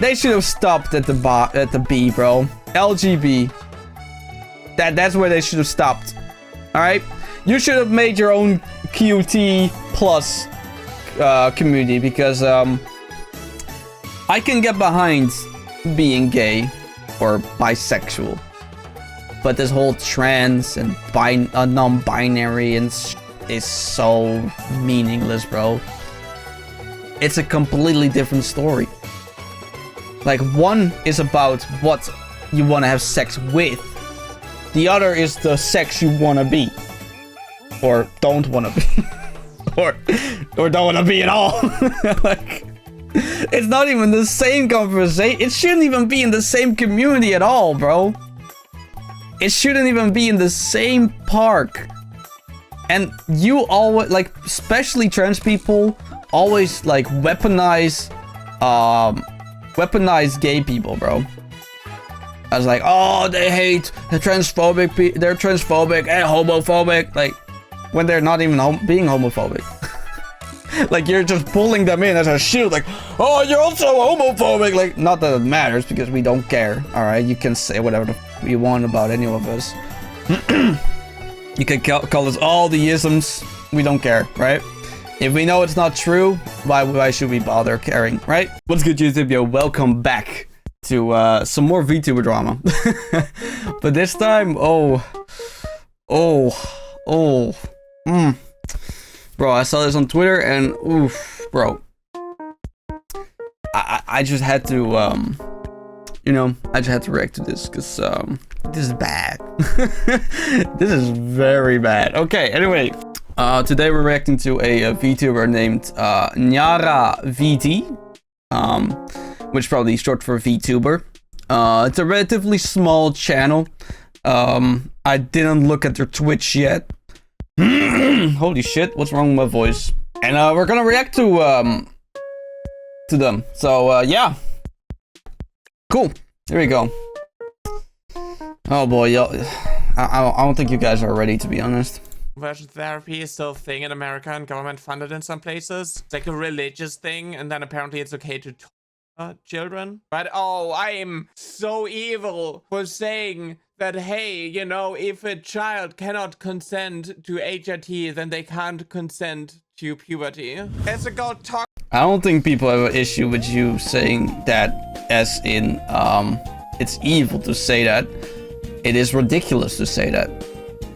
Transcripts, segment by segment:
They should have stopped at the B, bro. LGB. That's where they should have stopped. All right. You should have made your own QT plus community, because I can get behind being gay or bisexual, but this whole trans and non-binary and is so meaningless, bro. It's a completely different story. Like, one is about what you want to have sex with. The other is the sex you want to be. Or don't want to be. or don't want to be at all. Like, it's not even the same conversation. It shouldn't even be in the same community at all, bro. It shouldn't even be in the same park. And you always, like, especially trans people, always, like, weaponize gay people, bro. I was like, oh, they hate the transphobic, they're transphobic and homophobic. Like, when they're not even being homophobic. Like, you're just pulling them in as a shield, like, oh, you're also homophobic. Like, not that it matters, because we don't care. All right, you can say whatever you want about any of us. You can call us all the isms. We don't care, right? If we know it's not true, why should we bother caring, right? What's good, YouTube? Yo, welcome back to some more VTuber drama. But this time, bro, I saw this on Twitter and oof, bro. I just had to, you know, I just had to react to this because this is bad. This is very bad. Okay, anyway, today we're reacting to a VTuber named Nyara VT, which is probably short for VTuber. It's a relatively small channel. I didn't look at their Twitch yet. Holy shit, what's wrong with my voice? And we're gonna react to them. So yeah, cool. Here we go. Oh boy, y'all. I don't think you guys are ready, to be honest. Conversion therapy is still a thing in America and government funded in some places. It's like a religious thing, and then apparently it's okay to children. But oh, I am so evil for saying that, hey, you know, if a child cannot consent to HRT, then they can't consent to puberty. Let's go talk. I don't think people have an issue with you saying that, as in, it's evil to say that. It is ridiculous to say that.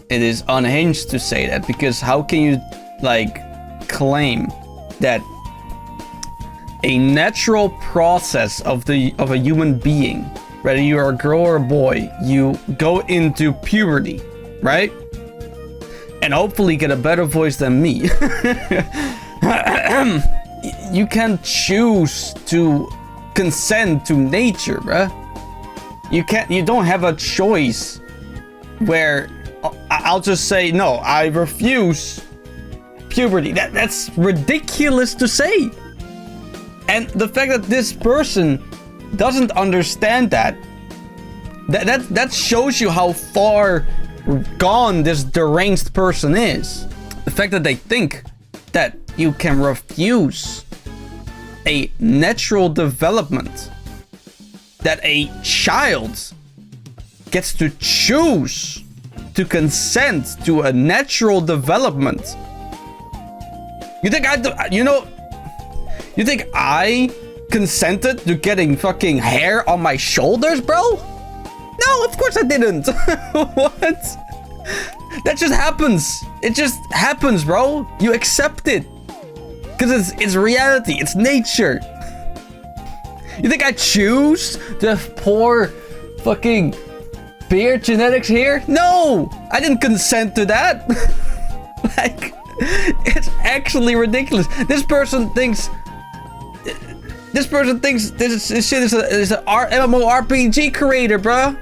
It is unhinged to say that, because how can you, like, claim that a natural process of a human being, whether you are a girl or a boy, you go into puberty, right? And hopefully get a better voice than me. You can't choose to consent to nature, bruh. You don't have a choice where I'll just say, no, I refuse puberty. That's ridiculous to say. And the fact that this person doesn't understand that shows you how far gone this deranged person is. The fact that they think that you can refuse a natural development, that a child gets to choose to consent to a natural development. You think you think I consented to getting fucking hair on my shoulders, bro? No, of course I didn't. What? That just happens. It just happens, bro. You accept it. Because it's reality. It's nature. You think I choose the poor fucking beard genetics here? No! I didn't consent to that. Like, it's actually ridiculous. This person thinks this shit is a MMO RPG creator, bruh.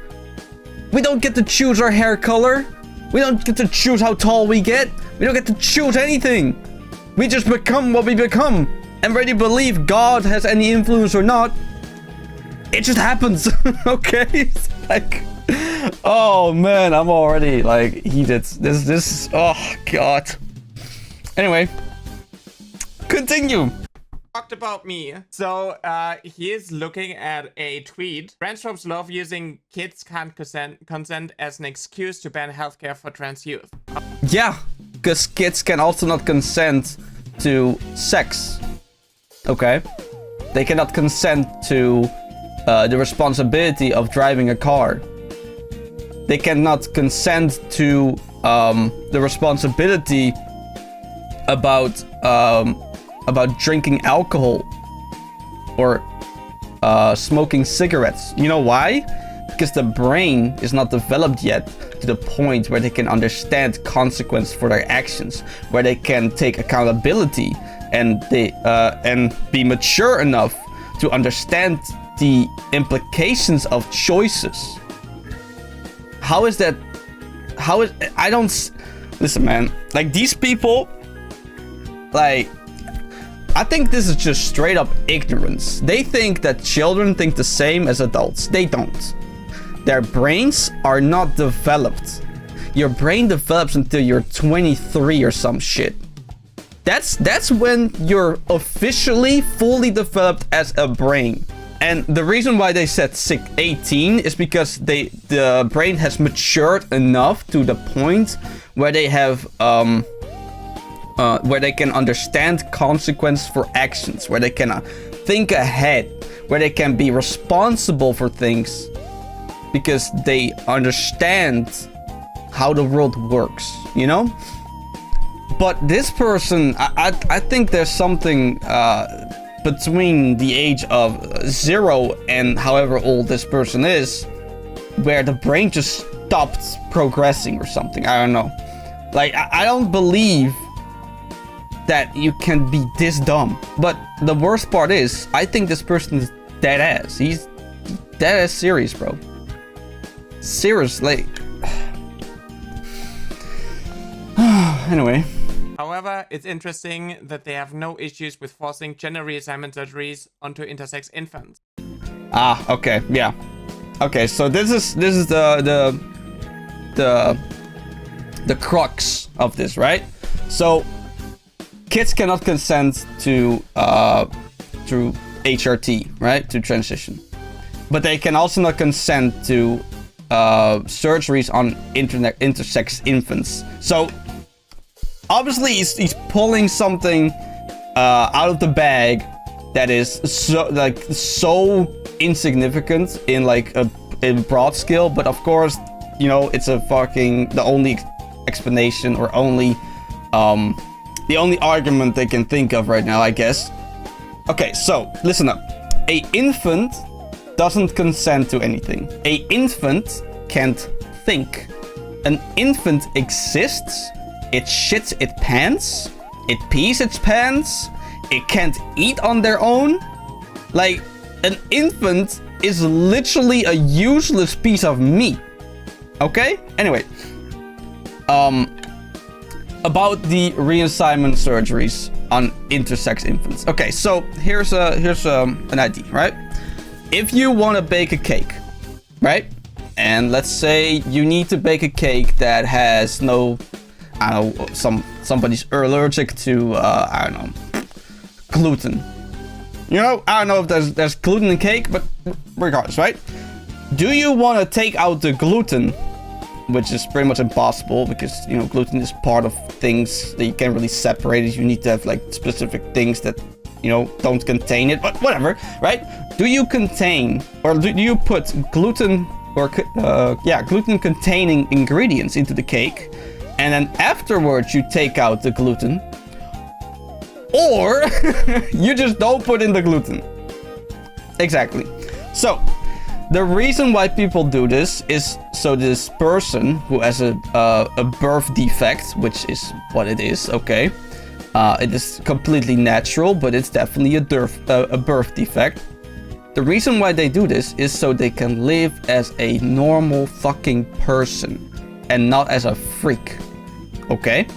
We don't get to choose our hair color. We don't get to choose how tall we get. We don't get to choose anything. We just become what we become. And whether you believe God has any influence or not, it just happens. Okay? It's like, oh man, I'm already like heated. This, oh god. Anyway, continue. talked about me. So he is looking at a tweet. Transphobes love using kids can't consent as an excuse to ban healthcare for trans youth. Yeah, because kids can also not consent to sex. Okay? They cannot consent to the responsibility of driving a car. They cannot consent to the responsibility about drinking alcohol or smoking cigarettes. You know why? Because the brain is not developed yet to the point where they can understand consequence for their actions, where they can take accountability and be mature enough to understand the implications of choices. How is that? Listen, man. Like, these people, like, I think this is just straight up ignorance. They think that children think the same as adults. They don't. Their brains are not developed. Your brain develops until you're 23 or some shit. That's when you're officially fully developed as a brain. And the reason why they said 18 is because the brain has matured enough to the point where they have where they can understand consequence for actions, where they can think ahead, where they can be responsible for things because they understand how the world works, you know? But this person, I think there's something between the age of 0 and however old this person is, where the brain just stopped progressing or something. I don't know. Like, I don't believe that you can be this dumb. But the worst part is, I think this person is dead ass. He's dead ass serious, bro. Seriously. Anyway. However, it's interesting that they have no issues with forcing gender reassignment surgeries onto intersex infants. Ah, okay, yeah. Okay, so this is the crux of this, right? So kids cannot consent to through HRT, right? To transition. But they can also not consent to surgeries on intersex infants. So obviously, he's pulling something out of the bag that is so insignificant in in broad scale. But of course, you know, it's the only explanation or the only argument they can think of right now, I guess. Okay, so listen up. A infant doesn't consent to anything. A infant can't think. An infant exists. It shits its pants. It pees its pants. It can't eat on their own. Like, an infant is literally a useless piece of meat. Okay? Anyway. About the reassignment surgeries on intersex infants. Okay, so here's an idea, right? If you want to bake a cake, right? And let's say you need to bake a cake that has no, I don't know, somebody's allergic to, I don't know, gluten. You know, I don't know if there's gluten in cake, but regardless, right? Do you want to take out the gluten, which is pretty much impossible because, you know, gluten is part of things that you can't really separate it. You need to have like specific things that, you know, don't contain it, but whatever, right? Do you contain, or do you put gluten or, gluten containing ingredients into the cake, and then afterwards you take out the gluten, or you just don't put in the gluten? Exactly. So the reason why people do this is so this person who has a birth defect, which is what it is, okay? It is completely natural, but it's definitely a birth defect. The reason why they do this is so they can live as a normal fucking person and not as a freak, okay?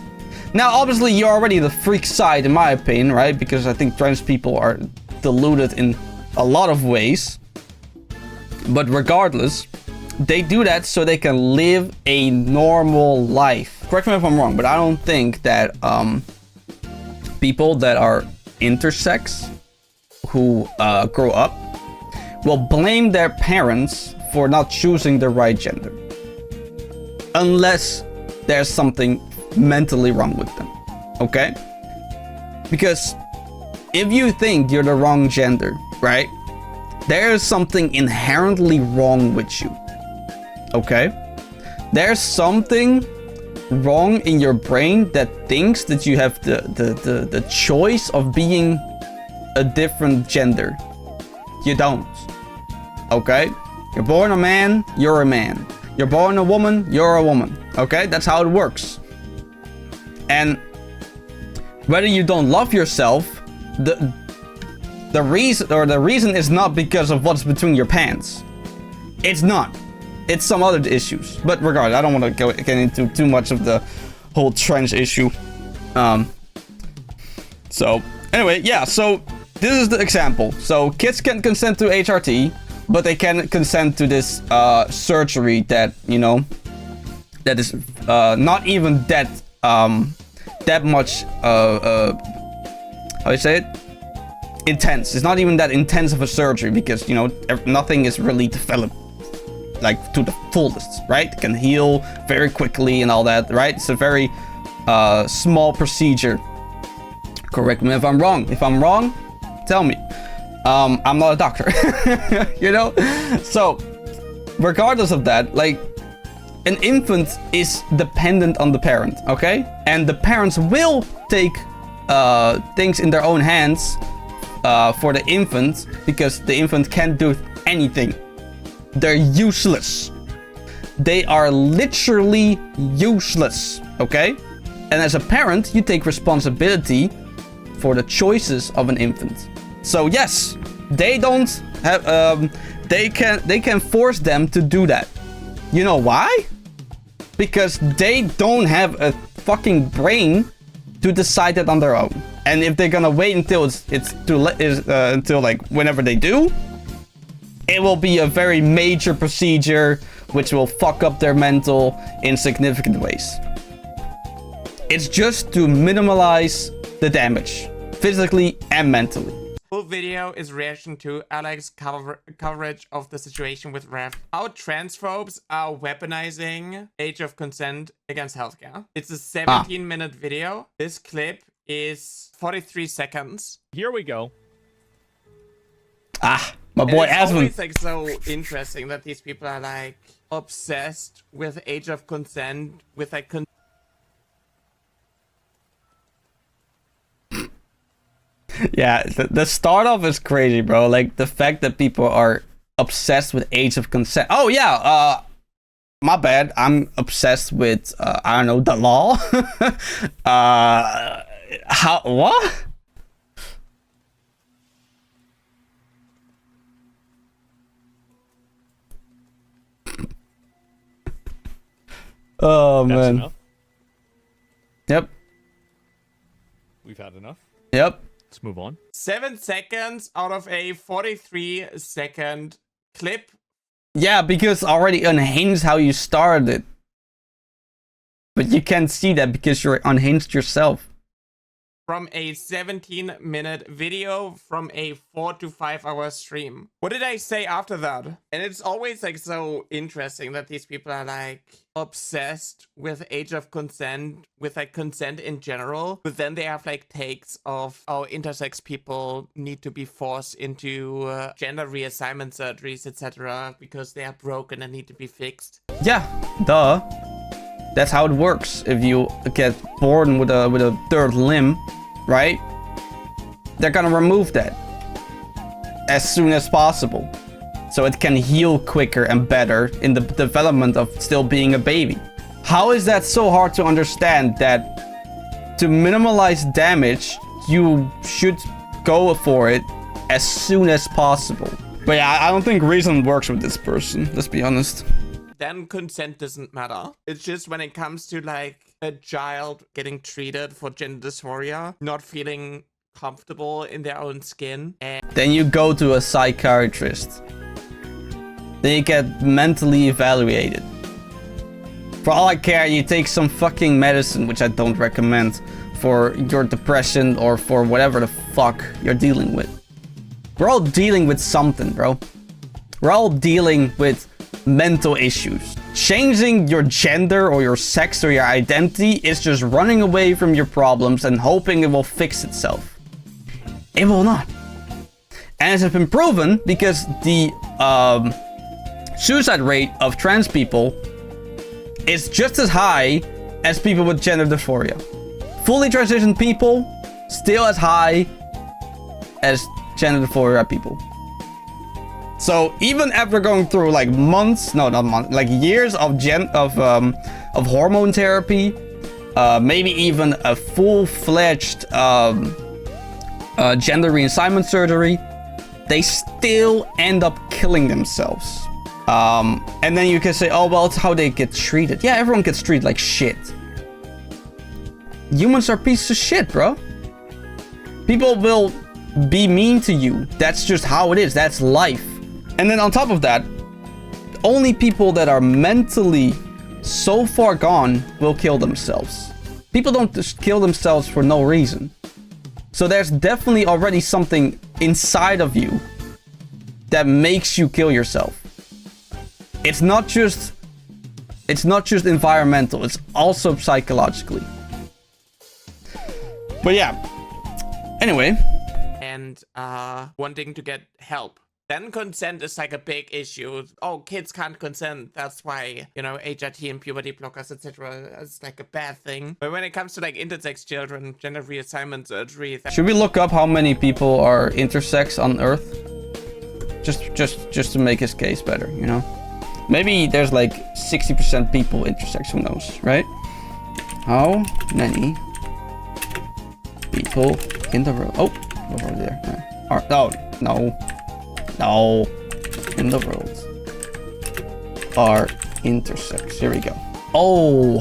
Now, obviously, you're already the freak side, in my opinion, right? Because I think trans people are deluded in a lot of ways. But regardless, they do that so they can live a normal life. Correct me if I'm wrong, but I don't think that people that are intersex who grow up will blame their parents for not choosing the right gender. Unless there's something mentally wrong with them, okay? Because if you think you're the wrong gender, right? There's something inherently wrong with you, okay? There's something wrong in your brain that thinks that you have the choice of being a different gender. You don't, okay? You're born a man, you're a man. You're born a woman, you're a woman, okay? That's how it works. And whether you don't love yourself, the reason is not because of what's between your pants. It's not. It's some other issues. But regardless, I don't want to get into too much of the whole trans issue. So anyway, yeah. So this is the example. So kids can consent to HRT, but they can consent to this surgery that, you know, that is not even that much how do you say it? Intense. It's not even that intense of a surgery because, you know, nothing is really developed like to the fullest, right? It can heal very quickly and all that, right? It's a very small procedure. Correct me if I'm wrong. If I'm wrong, tell me. I'm not a doctor, you know? So, regardless of that, like, an infant is dependent on the parent, okay? And the parents will take things in their own hands for the infant because the infant can't do anything. They're useless. They are literally useless, okay? And as a parent, you take responsibility for the choices of an infant. So yes, they don't have they can force them to do that. You know why? Because they don't have a fucking brain to decide that on their own. And if they're gonna wait until it's too late, until like whenever they do, it will be a very major procedure which will fuck up their mental in significant ways. It's just to minimize the damage, physically and mentally. Full video is reaction to Alex's coverage of the situation with Rev. How transphobes are weaponizing age of consent against healthcare. It's a 17-minute video. This clip is 43 seconds. Here we go. My boy Aswin. It's always like so interesting that these people are like obsessed with age of consent, with like yeah, the start off is crazy, bro. Like the fact that people are obsessed with age of consent. Oh yeah, my bad. I'm obsessed with I don't know, the law. How what? Oh That's man. enough. Yep. We've had enough. Yep. Let's move on. 7 seconds out of a 43-second clip. Yeah, because already unhinged how you started it. But you can't see that because you're unhinged yourself. From a 17-minute video from a 4 to 5 hour stream. What did I say after that? And it's always like so interesting that these people are like obsessed with age of consent, with like consent in general. But then they have like takes of, oh, intersex people need to be forced into gender reassignment surgeries, etc. because they are broken and need to be fixed. Yeah, duh. That's how it works. If you get born with a third limb, right? They're gonna remove that as soon as possible, so it can heal quicker and better in the development of still being a baby. How is that so hard to understand that to minimize damage, you should go for it as soon as possible? But yeah, I don't think reason works with this person. Let's be honest. Then consent doesn't matter. It's just when it comes to like a child getting treated for gender dysphoria, not feeling comfortable in their own skin. And then you go to a psychiatrist. Then you get mentally evaluated. For all I care, you take some fucking medicine, which I don't recommend, for your depression or for whatever the fuck you're dealing with. We're all dealing with something, bro. We're all dealing with mental issues. Changing your gender or your sex or your identity is just running away from your problems and hoping it will fix itself. It will not. And it has been proven because the suicide rate of trans people is just as high as people with gender dysphoria. Fully transitioned people, still as high as gender dysphoria people. So even after going through like months, no, not months, like years of hormone therapy, maybe even a full-fledged gender reassignment surgery, they still end up killing themselves. And then you can say, oh, well, it's how they get treated. Yeah, everyone gets treated like shit. Humans are pieces of shit, bro. People will be mean to you. That's just how it is. That's life. And then on top of that, only people that are mentally so far gone will kill themselves. People don't just kill themselves for no reason. So there's definitely already something inside of you that makes you kill yourself. It's not just environmental, it's also psychologically. But yeah. Anyway. And wanting to get help. Then consent is like a big issue. Oh, kids can't consent. That's why, you know, HRT and puberty blockers, etc. is like a bad thing. But when it comes to like intersex children, gender reassignment surgery. Should we look up how many people are intersex on Earth? Just to make his case better, you know? Maybe there's like 60% people intersex, who knows, right? How many people in the world? Oh, over there. No, in the world are intersex. Here we go. Oh.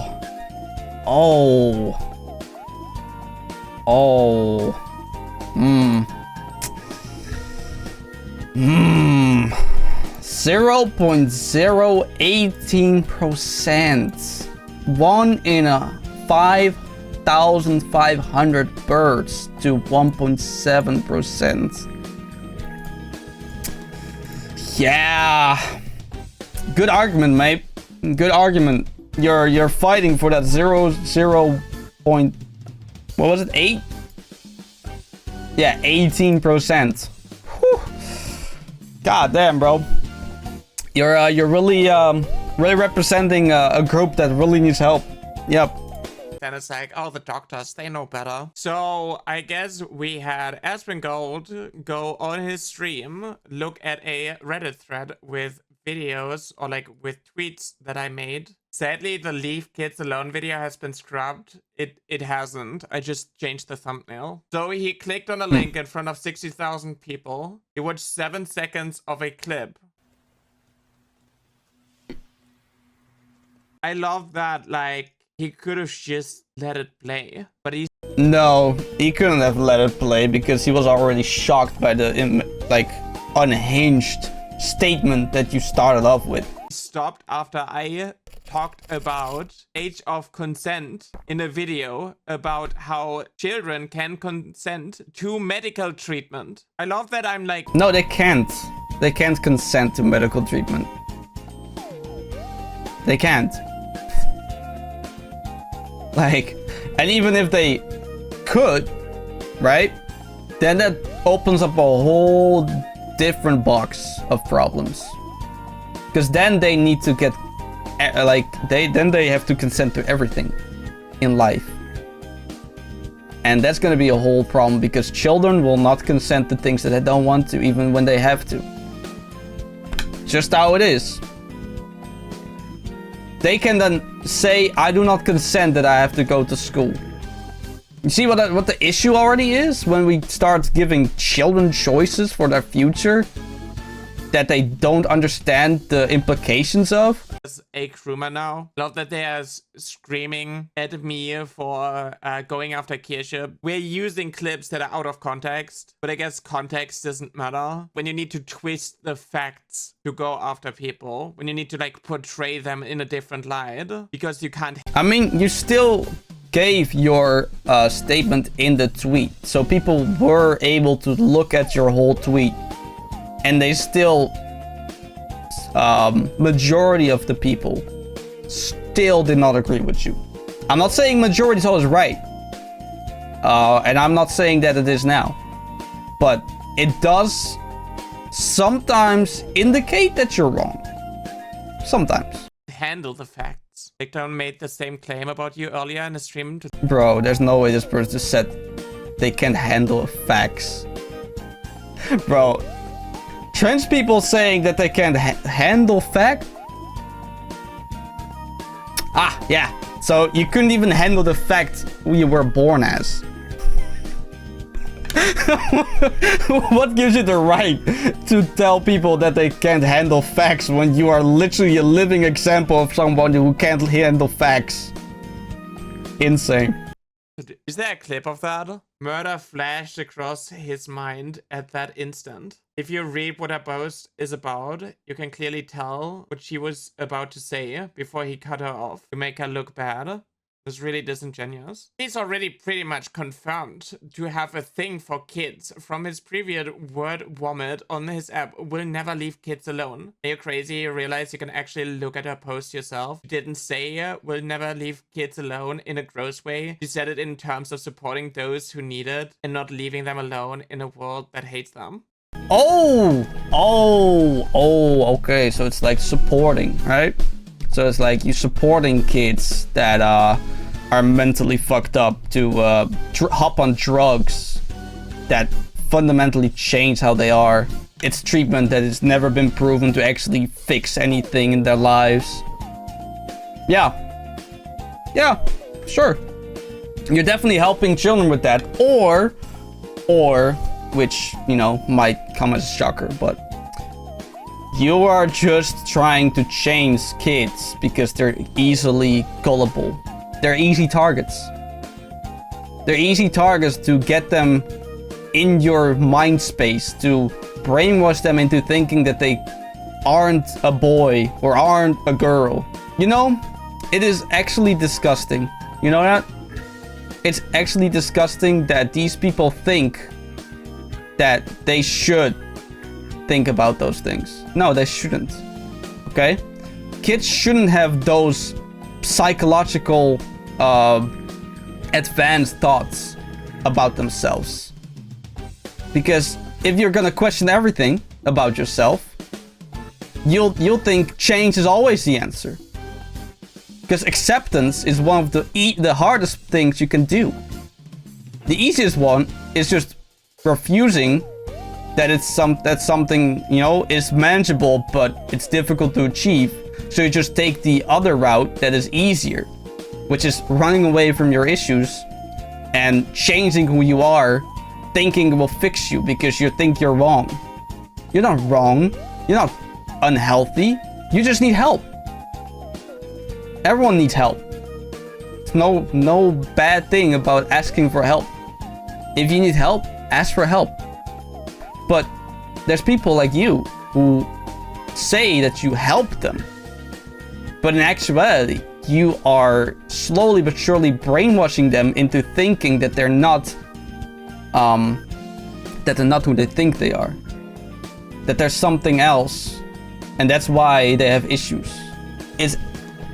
0.018%. 1 in a 5,500 birds to 1.7%. Yeah, good argument, mate. Good argument. You're fighting for that 0 point. What was it? 8? Yeah, 18%. Whew. God damn, bro. You're really representing a group that really needs help. Yep. Then it's like, oh, the doctors, they know better. So I guess we had Aspen Gold go on his stream, look at a Reddit thread with videos or like with tweets that I made. Sadly, the Leave Kids Alone video has been scrubbed. It hasn't. I just changed the thumbnail. So he clicked on a link in front of 60,000 people. He watched 7 seconds of a clip. I love that, like, he could have just let it play, but he... No, he couldn't have let it play because he was already shocked by the, like, unhinged statement that you started off with. Stopped after I talked about age of consent in a video about how children can consent to medical treatment. I love that I'm like... No, they can't. They can't consent to medical treatment. They can't. Like, and even if they could, right? Then that opens up a whole different box of problems. Because then they need to get, like, they have to consent to everything in life. And that's gonna be a whole problem because children will not consent to things that they don't want to, even when they have to. Just how it is. They can then say, I do not consent that I have to go to school. You see what the issue already is when we start giving children choices for their future that they don't understand the implications of? As a crewman now, love that they are screaming at me for going after Kirche. We're using clips that are out of context, but I guess context doesn't matter. When you need to twist the facts to go after people, when you need to like portray them in a different light, because you can't... I mean, you still gave your statement in the tweet. So people were able to look at your whole tweet. And they still, majority of the people still did not agree with you. I'm not saying majority is always right. And I'm not saying that it is now. But it does sometimes indicate that you're wrong. Sometimes. Handle the facts. Victor made the same claim about you earlier in a stream. Bro, there's no way this person just said they can't handle facts. Bro, trans people saying that they can't handle fact? Ah, yeah. So you couldn't even handle the fact who you were born as. What gives you the right to tell people that they can't handle facts when you are literally a living example of someone who can't handle facts? Insane. Is there a clip of that? Murder flashed across his mind at that instant. If you read what her post is about, you can clearly tell what she was about to say before he cut her off to make her look bad. It was really disingenuous. He's already pretty much confirmed to have a thing for kids. From his previous word vomit on his app, will never leave kids alone. Are you crazy? You realize you can actually look at her post yourself. She didn't say will never leave kids alone in a gross way. She said it in terms of supporting those who need it and not leaving them alone in a world that hates them. Okay. So it's like supporting, right? So it's like you supporting kids that are mentally fucked up to hop on drugs that fundamentally change how they are. It's treatment that has never been proven to actually fix anything in their lives. Yeah, sure. You're definitely helping children with that. Or, which, you know, might come as a shocker, but you are just trying to change kids because they're easily gullible. They're easy targets. They're easy targets to get them in your mind space, to brainwash them into thinking that they aren't a boy or aren't a girl. You know, it is actually disgusting. You know that? It's actually disgusting that these people think that they should think about those things. No, they shouldn't. Okay? Kids shouldn't have those psychological advanced thoughts about themselves. Because if you're gonna question everything about yourself, you'll think change is always the answer. Because acceptance is one of the hardest things you can do. The easiest one is just refusing that that's something, you know, is manageable, but it's difficult to achieve. So you just take the other route that is easier, which is running away from your issues and changing who you are, thinking it will fix you because you think you're wrong. You're not wrong. You're not unhealthy. You just need help. Everyone needs help. There's no bad thing about asking for help. If you need help, ask for help. But there's people like you who say that you help them. But in actuality, you are slowly but surely brainwashing them into thinking that they're not who they think they are. That there's something else. And that's why they have issues. It's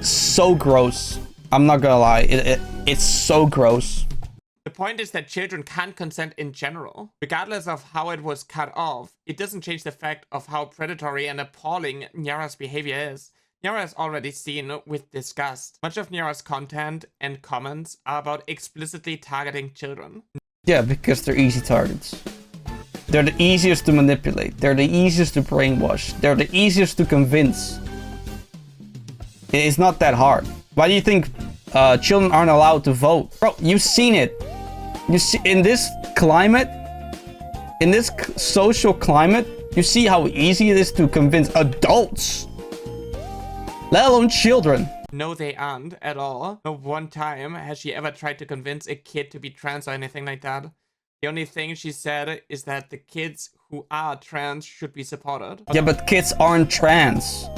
so gross. I'm not gonna lie. It's so gross. The point is that children can't consent in general. Regardless of how it was cut off, it doesn't change the fact of how predatory and appalling Nyara's behavior is. Nyara is already seen with disgust. Much of Nyara's content and comments are about explicitly targeting children. Yeah, because they're easy targets. They're the easiest to manipulate. They're the easiest to brainwash. They're the easiest to convince. It's not that hard. Why do you think children aren't allowed to vote? Bro, you've seen it. You see, in this climate, in this social climate, you see how easy it is to convince adults, let alone children. No, they aren't at all. No one time has she ever tried to convince a kid to be trans or anything like that. The only thing she said is that the kids who are trans should be supported. Yeah, but kids aren't trans.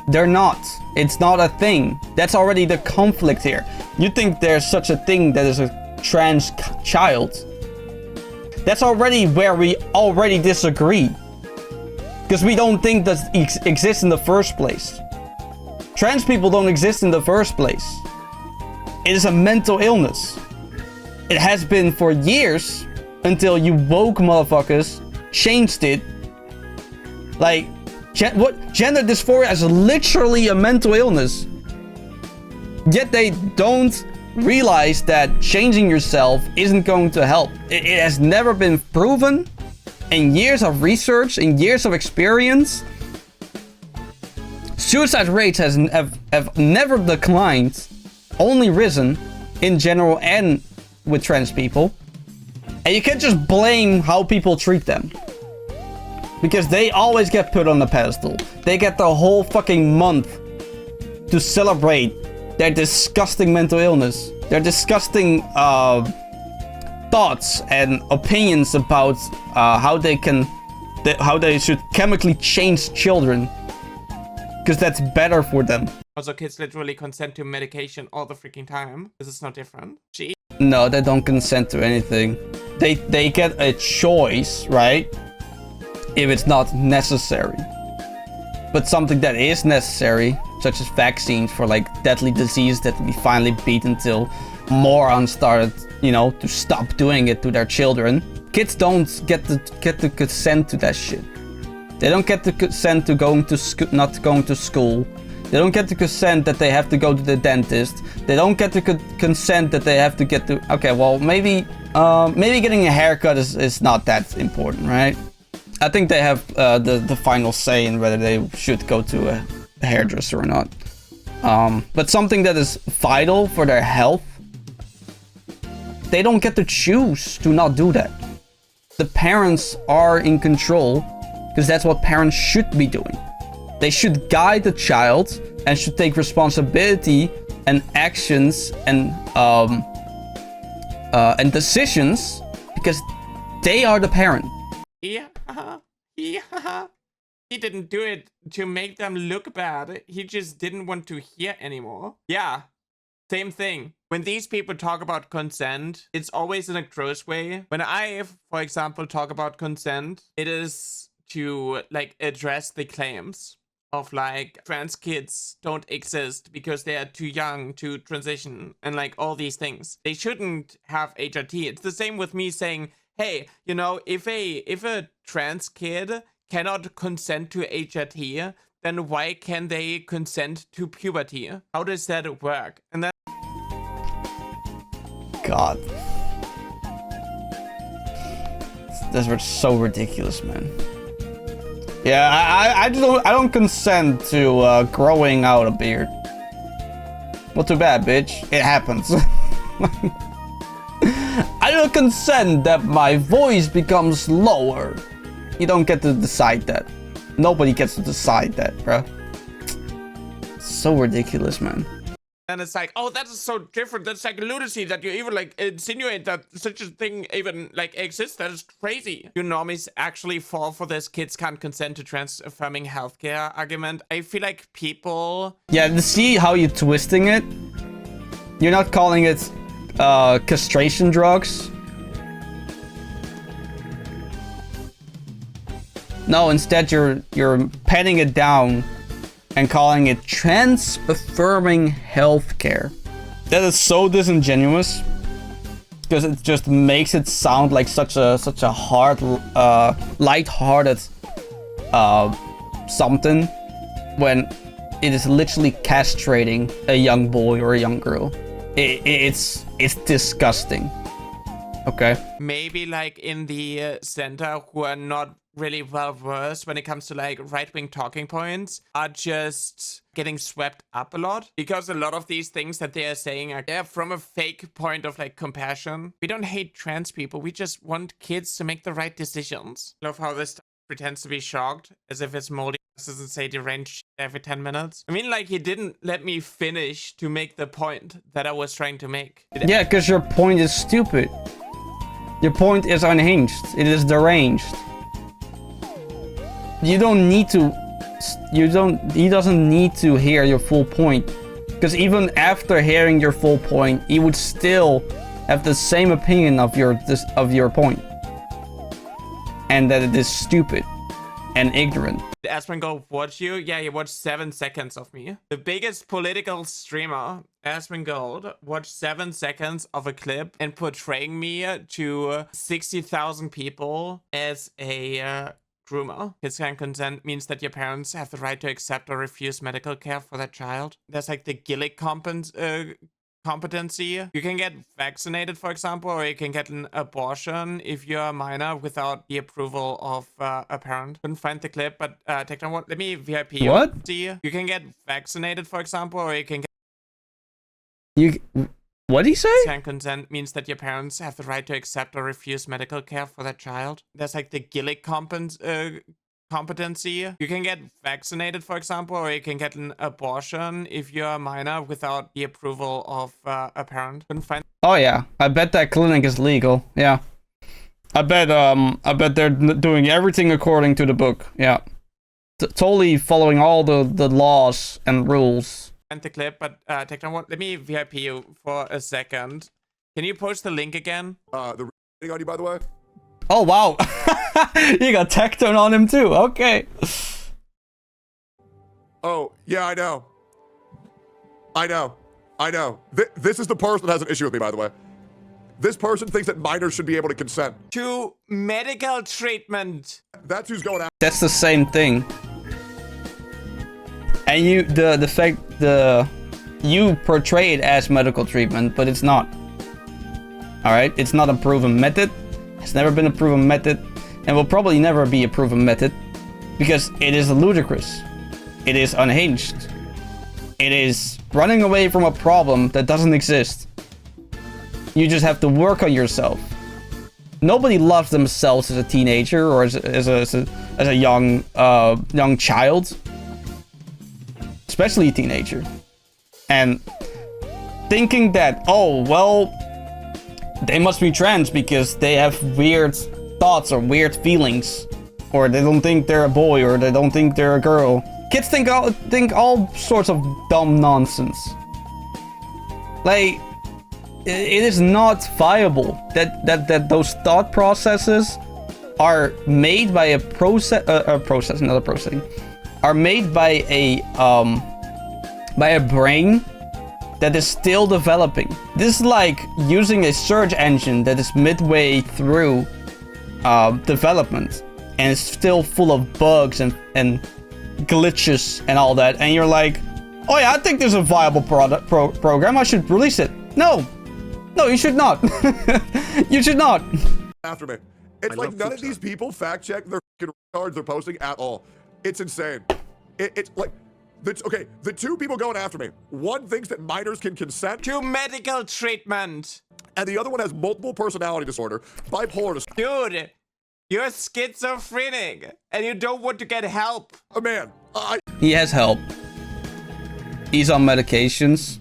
They're not. It's not a thing. That's already the conflict here. You think there's such a thing that is a trans child. That's already where we already disagree. Because we don't think that exists in the first place. Trans people don't exist in the first place. It is a mental illness. It has been for years until you woke motherfuckers changed it. Like, what gender dysphoria is literally a mental illness. Yet they don't realize that changing yourself isn't going to help. It has never been proven in years of research, in years of experience. Suicide rates have never declined, only risen in general and with trans people. And you can't just blame how people treat them. Because they always get put on the pedestal. They get the whole fucking month to celebrate their disgusting mental illness. Their disgusting thoughts and opinions about how they should chemically change children. Because that's better for them. Also, kids literally consent to medication all the freaking time. This is not different. Gee. No, they don't consent to anything. They get a choice, right? If it's not necessary. But something that is necessary, such as vaccines for like deadly disease that we finally beat until morons started, you know, to stop doing it to their children. Kids don't get to consent to that shit. They don't get to consent to not going to school. They don't get to consent that they have to go to the dentist. They don't get to consent that they have to get to... Okay, well, maybe getting a haircut is not that important, right? I think they have the final say in whether they should go to a hairdresser or not. But something that is vital for their health, they don't get to choose to not do that. The parents are in control, because that's what parents should be doing. They should guide the child and should take responsibility and actions and decisions, because they are the parent. Yeah. He didn't do it to make them look bad. He just didn't want to hear anymore. Yeah. Same thing. When these people talk about consent, it's always in a gross way. When I, for example, talk about consent, it is to like address the claims of like trans kids don't exist because they are too young to transition and like all these things. They shouldn't have HRT. It's the same with me saying, hey, you know, if a trans kid cannot consent to HRT, then why can they consent to puberty? How does that work? And then God. That's so ridiculous, man. Yeah, I don't consent to growing out a beard. Well, too bad, bitch. It happens. I don't consent that my voice becomes lower. You don't get to decide that. Nobody gets to decide that, bro. So ridiculous, man. And it's like, oh, that is so different. That's like lunacy that you even like insinuate that such a thing even like exists. That is crazy. You normies actually fall for this kids can't consent to trans-affirming healthcare argument. I feel like people... Yeah, to see how you're twisting it. You're not calling it castration drugs. No, instead you're penning it down and calling it trans-affirming healthcare. That is so disingenuous, because it just makes it sound like such a hard, light-hearted something, when it is literally castrating a young boy or a young girl. It's disgusting. Okay. Maybe like in the center who are not really well versed when it comes to like right-wing talking points are just getting swept up a lot, because a lot of these things that they are saying are from a fake point of like compassion. We don't hate trans people, we just want kids to make the right decisions. I love how this pretends to be shocked as if it's moldy doesn't say deranged every 10 minutes. I mean, like, he didn't let me finish to make the point that I was trying to make. Yeah, because your point is stupid. Your point is unhinged. It is deranged. You don't need to... He doesn't need to hear your full point. Because even after hearing your full point, he would still have the same opinion of your point. And that it is stupid and ignorant. Asmongold watch you? Yeah, he watched 7 seconds of me. The biggest political streamer, Asmongold, watched 7 seconds of a clip and portraying me to 60,000 people as a groomer. Kids can consent means that your parents have the right to accept or refuse medical care for their child. There's like the Gillick competency. You can get vaccinated, for example, or you can get an abortion if you're a minor without the approval of a parent. Couldn't find the clip, but Techno, let me VIP you. What? You can get vaccinated, for example, or you can get... What did he say? Consent means that your parents have the right to accept or refuse medical care for their child. There's like the Gillick competency. You can get vaccinated, for example, or you can get an abortion if you're a minor without the approval of a parent. Couldn't find... Oh yeah, I bet that clinic is legal. Yeah, I bet they're doing everything according to the book. Yeah, totally following all the laws and rules. And the clip, but Techno, let me VIP you for a second. Can you post the link again? The thing on you, by the way. Oh wow, you got Tectone on him too. Okay. Oh yeah, I know. This is the person that has an issue with me, by the way. This person thinks that minors should be able to consent to medical treatment. That's who's going out. That's the same thing. And you portray it as medical treatment, but it's not. All right, it's not a proven method. It's never been a proven method, and will probably never be a proven method, because it is ludicrous. It is unhinged. It is running away from a problem that doesn't exist. You just have to work on yourself. Nobody loves themselves as a teenager or as a young child, especially a teenager. And thinking that, oh well, they must be trans because they have weird thoughts or weird feelings, or they don't think they're a boy, or they don't think they're a girl. Kids think all sorts of dumb nonsense. Like, it is not viable that those thought processes are made by a are made by a brain that is still developing. This is like using a search engine that is midway through development and it's still full of bugs and glitches and all that, and you're like, oh yeah, I think there's a viable program, I should release it. No, you should not. You should not. After me. It's like none of these people fact check their cards they're posting at all. It's insane. It's like, okay, the two people going after me, one thinks that minors can consent to medical treatment, and the other one has multiple personality disorder, bipolar disorder. Dude, you're schizophrenic, and you don't want to get help. Oh man, he has help. He's on medications.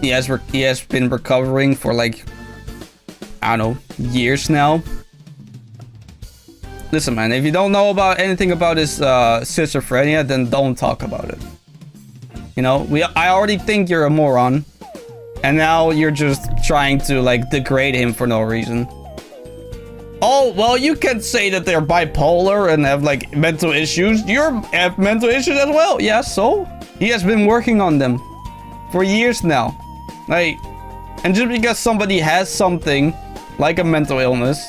He has been recovering for like, I don't know, years now. Listen, man, if you don't know about anything about his schizophrenia, then don't talk about it. You know, I already think you're a moron, and now you're just trying to like degrade him for no reason. Oh, well, you can say that they're bipolar and have like mental issues. You have mental issues as well. Yeah, so he has been working on them for years now. Like, and just because somebody has something like a mental illness,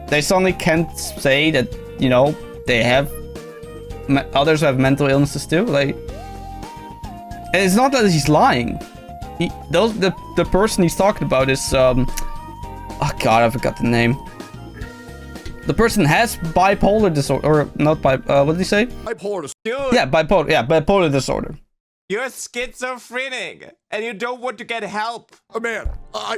they suddenly can't say that, you know, they have others have mental illnesses too. Like, and it's not that he's lying. The person he's talking about is oh god, I forgot the name. The person has bipolar disorder, or not what did he say? Bipolar disorder. Dude, yeah, bipolar disorder. You're schizophrenic, and you don't want to get help. Oh man,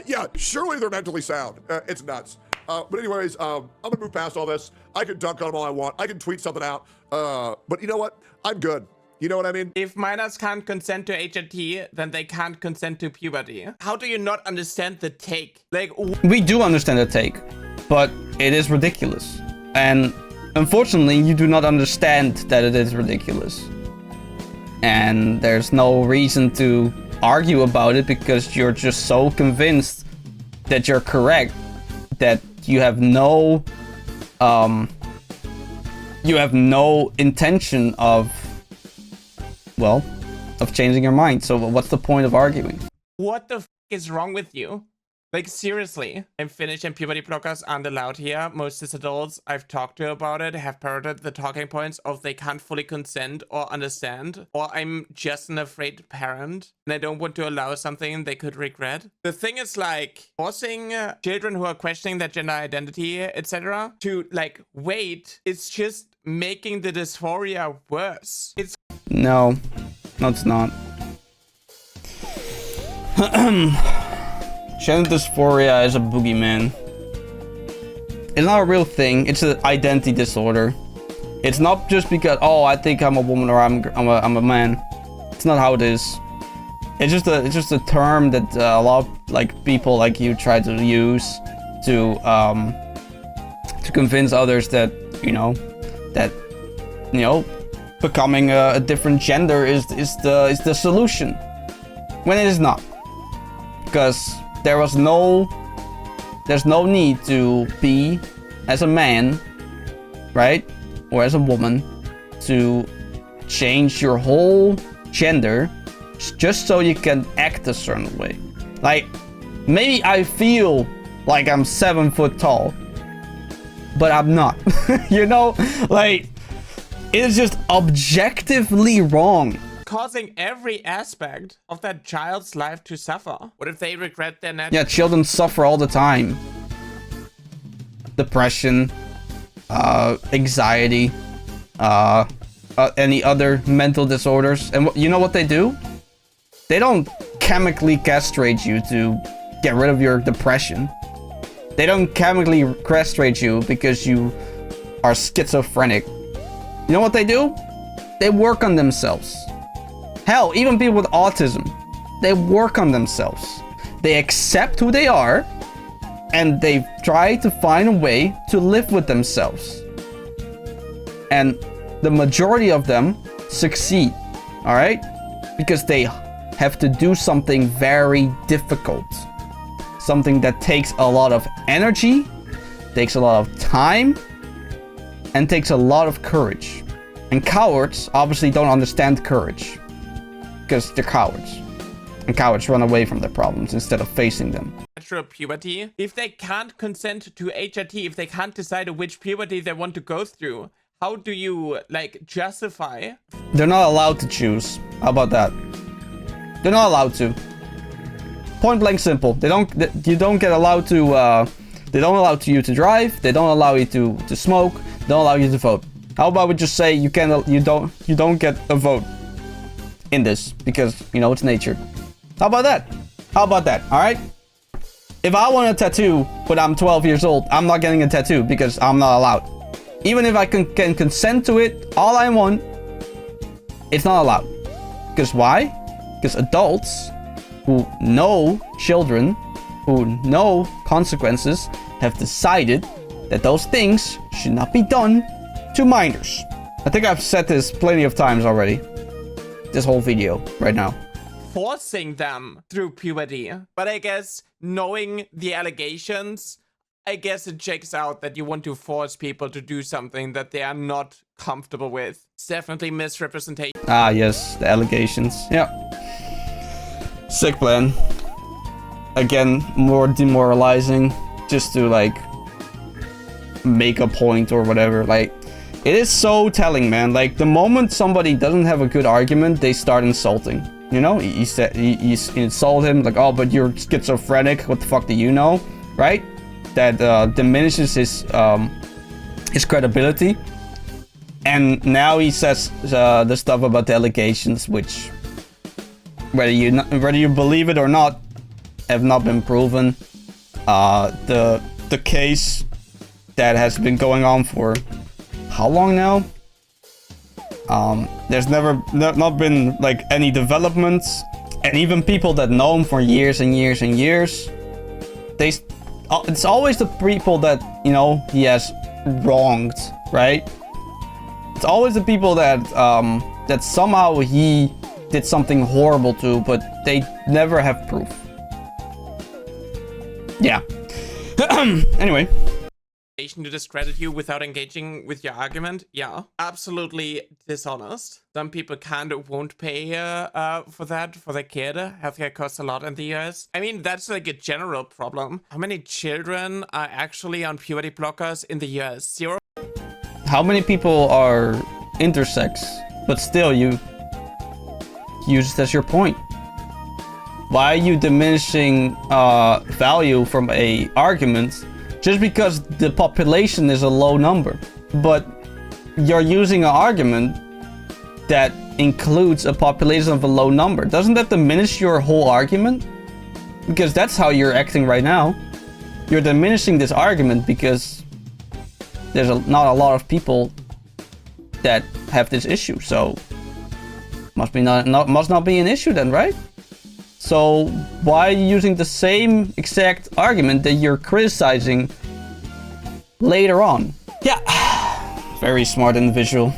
yeah, surely they're mentally sound. It's nuts. But anyways, I'm gonna move past all this. I can dunk on them all I want. I can tweet something out. But you know what? I'm good. You know what I mean? If minors can't consent to HRT, then they can't consent to puberty. How do you not understand the take? Like, we do understand the take, but it is ridiculous. And unfortunately, you do not understand that it is ridiculous. and there's no reason to argue about it because you're just so convinced that you're correct that you have no intention of, well, of changing your mind. So what's the point of arguing? What the f is wrong with you? Like, seriously. I'm finished and puberty blockers aren't allowed here. Most cis adults I've talked to about it have parroted the talking points of they can't fully consent or understand, or I'm just an afraid parent and I don't want to allow something they could regret. The thing is, like, forcing children who are questioning their gender identity, etc., to, like, wait, it's just making the dysphoria worse. It's No, it's not. Gender dysphoria is a boogeyman. It's not a real thing. It's an identity disorder. It's not just because, oh, I think I'm a woman or I'm a man. It's not how it is. It's just a term that a lot of like people like you try to use to convince others that becoming a different gender is the solution, when it is not. Because there's no need to be as a man, right? Or as a woman to change your whole gender just so you can act a certain way. Like, maybe I feel like I'm 7 foot tall, but I'm not. You know, like, it's just objectively wrong. causing every aspect of that child's life to suffer. What if they regret their natural... Yeah, children suffer all the time. Depression, anxiety, any other mental disorders. And you know what they do? They don't chemically castrate you to get rid of your depression. They don't chemically castrate you because you are schizophrenic. You know what they do? They work on themselves. Hell, even people with autism, they work on themselves. They accept who they are, and they try to find a way to live with themselves. And the majority of them succeed, all right? Because they have to do something very difficult. Something that takes a lot of energy, takes a lot of time, and takes a lot of courage. And cowards obviously don't understand courage, because they're cowards. And cowards run away from their problems instead of facing them. Natural puberty. If they can't consent to HRT, if they can't decide which puberty they want to go through, how do you, like, justify? They're not allowed to choose. How about that? They're not allowed to. Point blank simple. You don't get allowed to, they don't allow you to drive, they don't allow you to smoke, they don't allow you to vote. How about we just say you don't get a vote in this because, you know, it's nature. How about that? How about that? All right? If I want a tattoo when I'm 12 years old, I'm not getting a tattoo because I'm not allowed. Even if I can consent to it, all I want, it's not allowed. Because why? Because adults who know children, who know consequences, have decided that those things should not be done to minors. I think I've said this plenty of times already. This whole video right now. Forcing them through puberty. But I guess knowing the allegations, I guess it checks out that you want to force people to do something that they are not comfortable with. It's definitely misrepresentation. Ah, yes, the allegations. Yeah. Sick plan. Again, more demoralizing. Just to, like, make a point or whatever. Like, it is so telling, man. Like, the moment somebody doesn't have a good argument, they start insulting. You know, he insult him, like, oh, but you're schizophrenic. What the fuck do you know? Right? That diminishes his credibility. And now he says the stuff about the allegations, which, whether you believe it or not, have not been proven. The case that has been going on for how long now? There's not been, like, any developments, and even people that know him for years and years and years, it's always the people that, you know, he has wronged, right? It's always the people that that somehow he did something horrible to, but they never have proof. Yeah. Anyway. To discredit you without engaging with your argument, yeah, absolutely dishonest. Some people won't pay for that for their kid. Healthcare costs a lot in the US. I mean, that's like a general problem. How many children are actually on puberty blockers in the US? 0. How many people are intersex, but still you use it as your point? Why are you diminishing value from a argument just because the population is a low number? But you're using an argument that includes a population of a low number. Doesn't that diminish your whole argument? Because that's how you're acting right now. You're diminishing this argument because there's not a lot of people that have this issue. So must not be an issue then, right? So why are you using the same exact argument that you're criticizing later on? Yeah, very smart individual.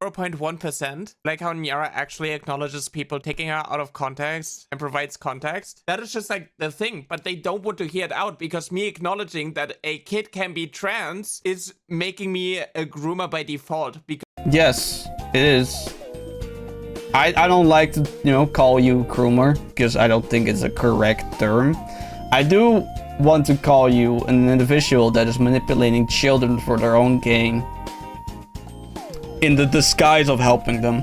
0.1%, like how Nyara actually acknowledges people taking her out of context and provides context. That is just like the thing, but they don't want to hear it out because me acknowledging that a kid can be trans is making me a groomer by default. Because yes, it is. I don't like to, you know, call you groomer because I don't think it's a correct term. I do want to call you an individual that is manipulating children for their own gain in the disguise of helping them.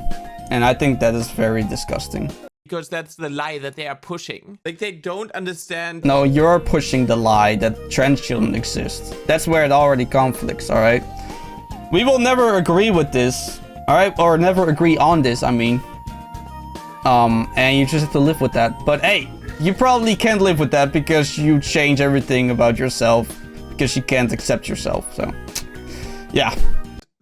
And I think that is very disgusting. Because that's the lie that they are pushing. Like, they don't understand. No, you're pushing the lie that trans children exist. That's where it already conflicts, alright? We will never agree with this, alright? Or never agree on this, I mean. And you just have to live with that. But hey, you probably can't live with that because you change everything about yourself because you can't accept yourself. So, yeah.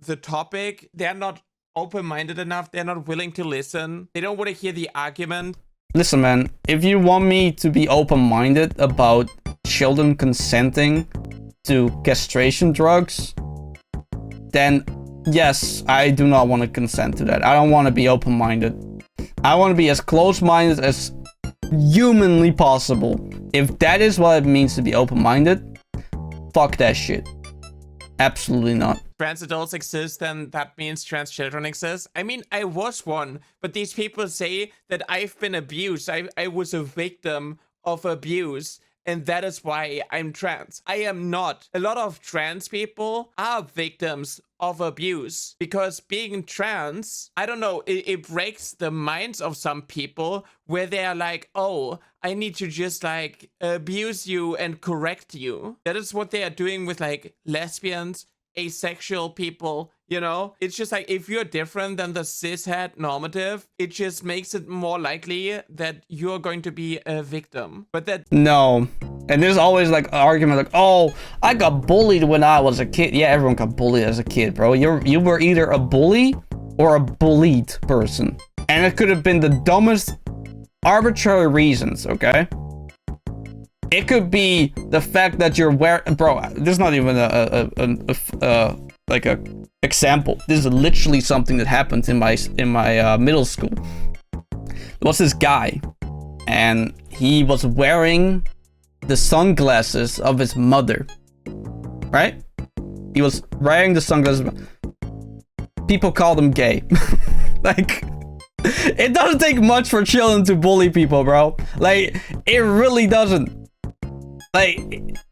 The topic, they're not open-minded enough. They're not willing to listen. They don't want to hear the argument. Listen, man, if you want me to be open-minded about children consenting to castration drugs, then yes, I do not want to consent to that. I don't want to be open-minded. I want to be as close-minded as humanly possible. If that is what it means to be open-minded, fuck that shit. Absolutely not. Trans adults exist, then that means trans children exist. I mean, I was one, but these people say that I've been abused. I was a victim of abuse, and that is why I'm trans. I am not. A lot of trans people are victims of abuse because being trans, I don't know, it breaks the minds of some people where they're like, oh, I need to just like abuse you and correct you. That is what they are doing with like lesbians, asexual people, you know? It's just like, if you're different than the cishet normative, it just makes it more likely that you're going to be a victim. But that... No. And there's always like an argument like, oh, I got bullied when I was a kid. Yeah, everyone got bullied as a kid, bro. You were either a bully or a bullied person. And it could have been the dumbest arbitrary reasons, okay? It could be the fact that you're wearing... Bro, there's not even like a example. This is literally something that happened in my middle school. There was this guy, and he was wearing the sunglasses of his mother, right? He was wearing the sunglasses. People called him gay. Like, it doesn't take much for children to bully people, bro. Like, it really doesn't. Like,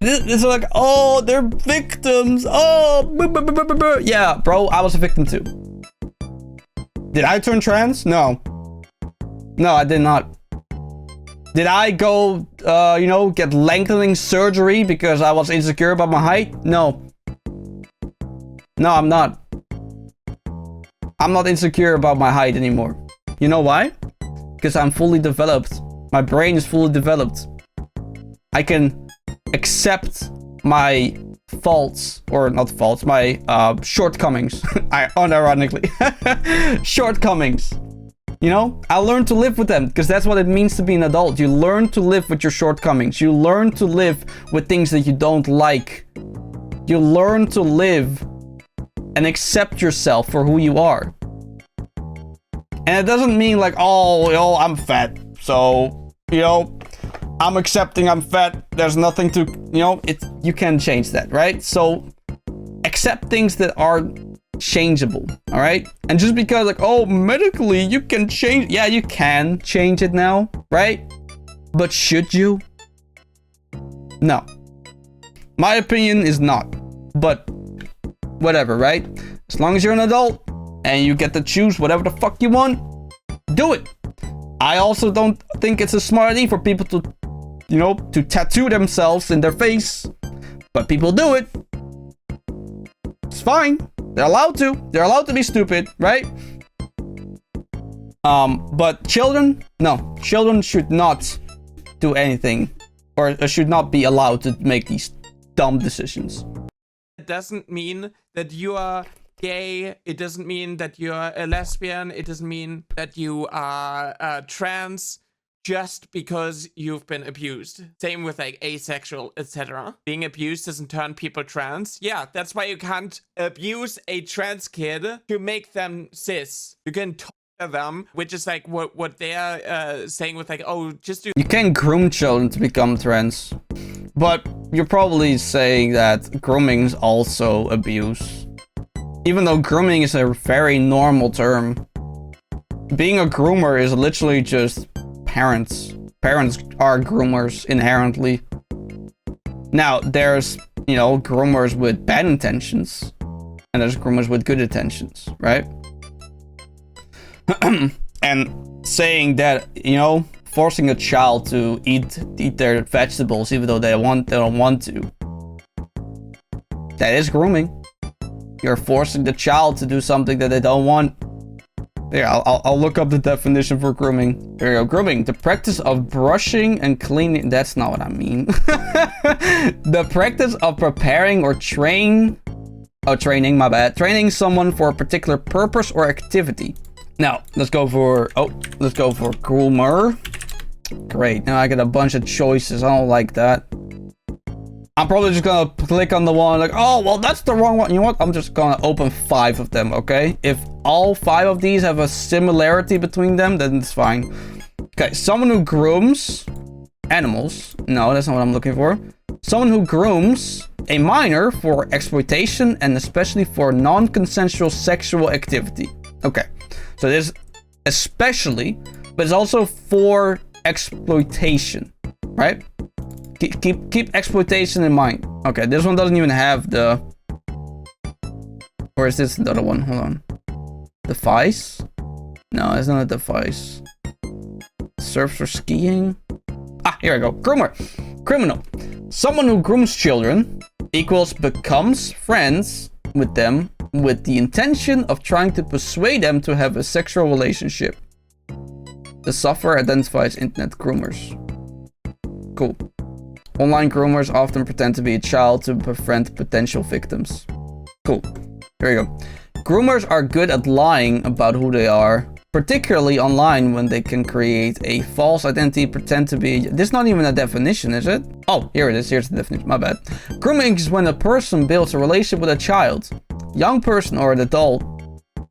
it's like, oh, they're victims. Oh, yeah, bro, I was a victim too. Did I turn trans? No. No, I did not. Did I go, you know, get lengthening surgery because I was insecure about my height? No. No, I'm not. I'm not insecure about my height anymore. You know why? Because I'm fully developed. My brain is fully developed. I can accept my faults, or not faults, my shortcomings. Unironically. Shortcomings. You know, I learned to live with them because that's what it means to be an adult. You learn to live with your shortcomings. You learn to live with things that you don't like. You learn to live and accept yourself for who you are. And it doesn't mean like, oh, I'm fat, so, I'm accepting I'm fat. There's nothing to, you can change that, right? So accept things that are changeable, all right? And just because like, oh, medically you can change, yeah, you can change it now, right? But should you? No. My opinion is not, but whatever, right? As long as you're an adult and you get to choose whatever the fuck you want, do it. I also don't think it's a smart idea for people to, to tattoo themselves in their face, but people do it. It's fine. They're allowed to. They're allowed to be stupid, right? But children, no. Children should not do anything, or should not be allowed to make these dumb decisions. It doesn't mean that you are gay. It doesn't mean that you are a lesbian. It doesn't mean that you are trans. Just because you've been abused. Same with like asexual, etc. Being abused doesn't turn people trans. Yeah, that's why you can't abuse a trans kid to make them cis. You can talk to them, which is like what they're saying with like, oh, just do. You can groom children to become trans, but you're probably saying that grooming is also abuse. Even though grooming is a very normal term, being a groomer is literally just parents. Parents are groomers inherently. Now, there's, groomers with bad intentions, and there's groomers with good intentions, right? And saying that, forcing a child to eat their vegetables even though they don't want to, that is grooming. You're forcing the child to do something that they don't want. Here, I'll look up the definition for grooming. Here we go. Grooming, the practice of brushing and cleaning. That's not what I mean. The practice of preparing or training, training someone for a particular purpose or activity. Now, let's go for groomer. Great, now I get a bunch of choices. I don't like that. I'm probably just gonna click on the one like, oh, well, that's the wrong one. You know what? I'm just gonna open 5 of them, okay? If all 5 of these have a similarity between them, then it's fine. Okay, someone who grooms animals. No, that's not what I'm looking for. Someone who grooms a minor for exploitation and especially for non-consensual sexual activity. Okay, so there's especially, but it's also for exploitation, right? Keep exploitation in mind. Okay, this one doesn't even have the... Or is this the other one? Hold on. Device? No, it's not a device. Surf for skiing? Ah, here I go. Groomer. Criminal. Someone who grooms children equals becomes friends with them with the intention of trying to persuade them to have a sexual relationship. The software identifies internet groomers. Cool. Online groomers often pretend to be a child to prevent potential victims. Cool. Here we go. Groomers are good at lying about who they are, particularly online when they can create a false identity, pretend to be... This is not even a definition, is it? Oh, here it is. Here's the definition. My bad. Grooming is when a person builds a relationship with a child, young person or an adult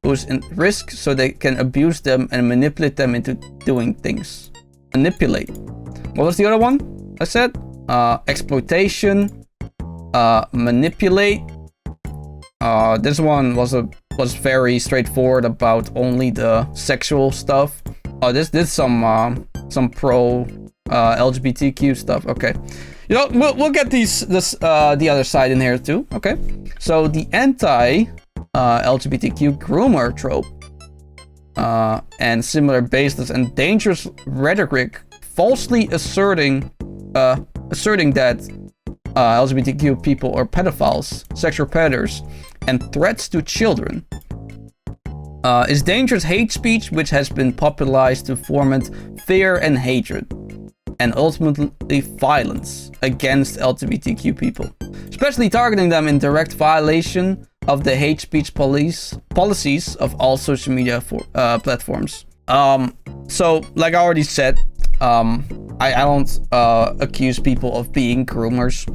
who's in risk so they can abuse them and manipulate them into doing things. Manipulate. What was the other one I said? Exploitation, manipulate. This one was very straightforward about only the sexual stuff. Oh, this did some pro LGBTQ stuff. Okay, we'll get the other side in here too. Okay, so the anti LGBTQ groomer trope and similar baseless and dangerous rhetoric falsely asserting that LGBTQ people are pedophiles, sexual predators, and threats to children is dangerous hate speech which has been popularized to foment fear and hatred, and ultimately violence against LGBTQ people, especially targeting them in direct violation of the hate speech policies of all social media platforms. So, like I already said, I don't accuse people of being groomers.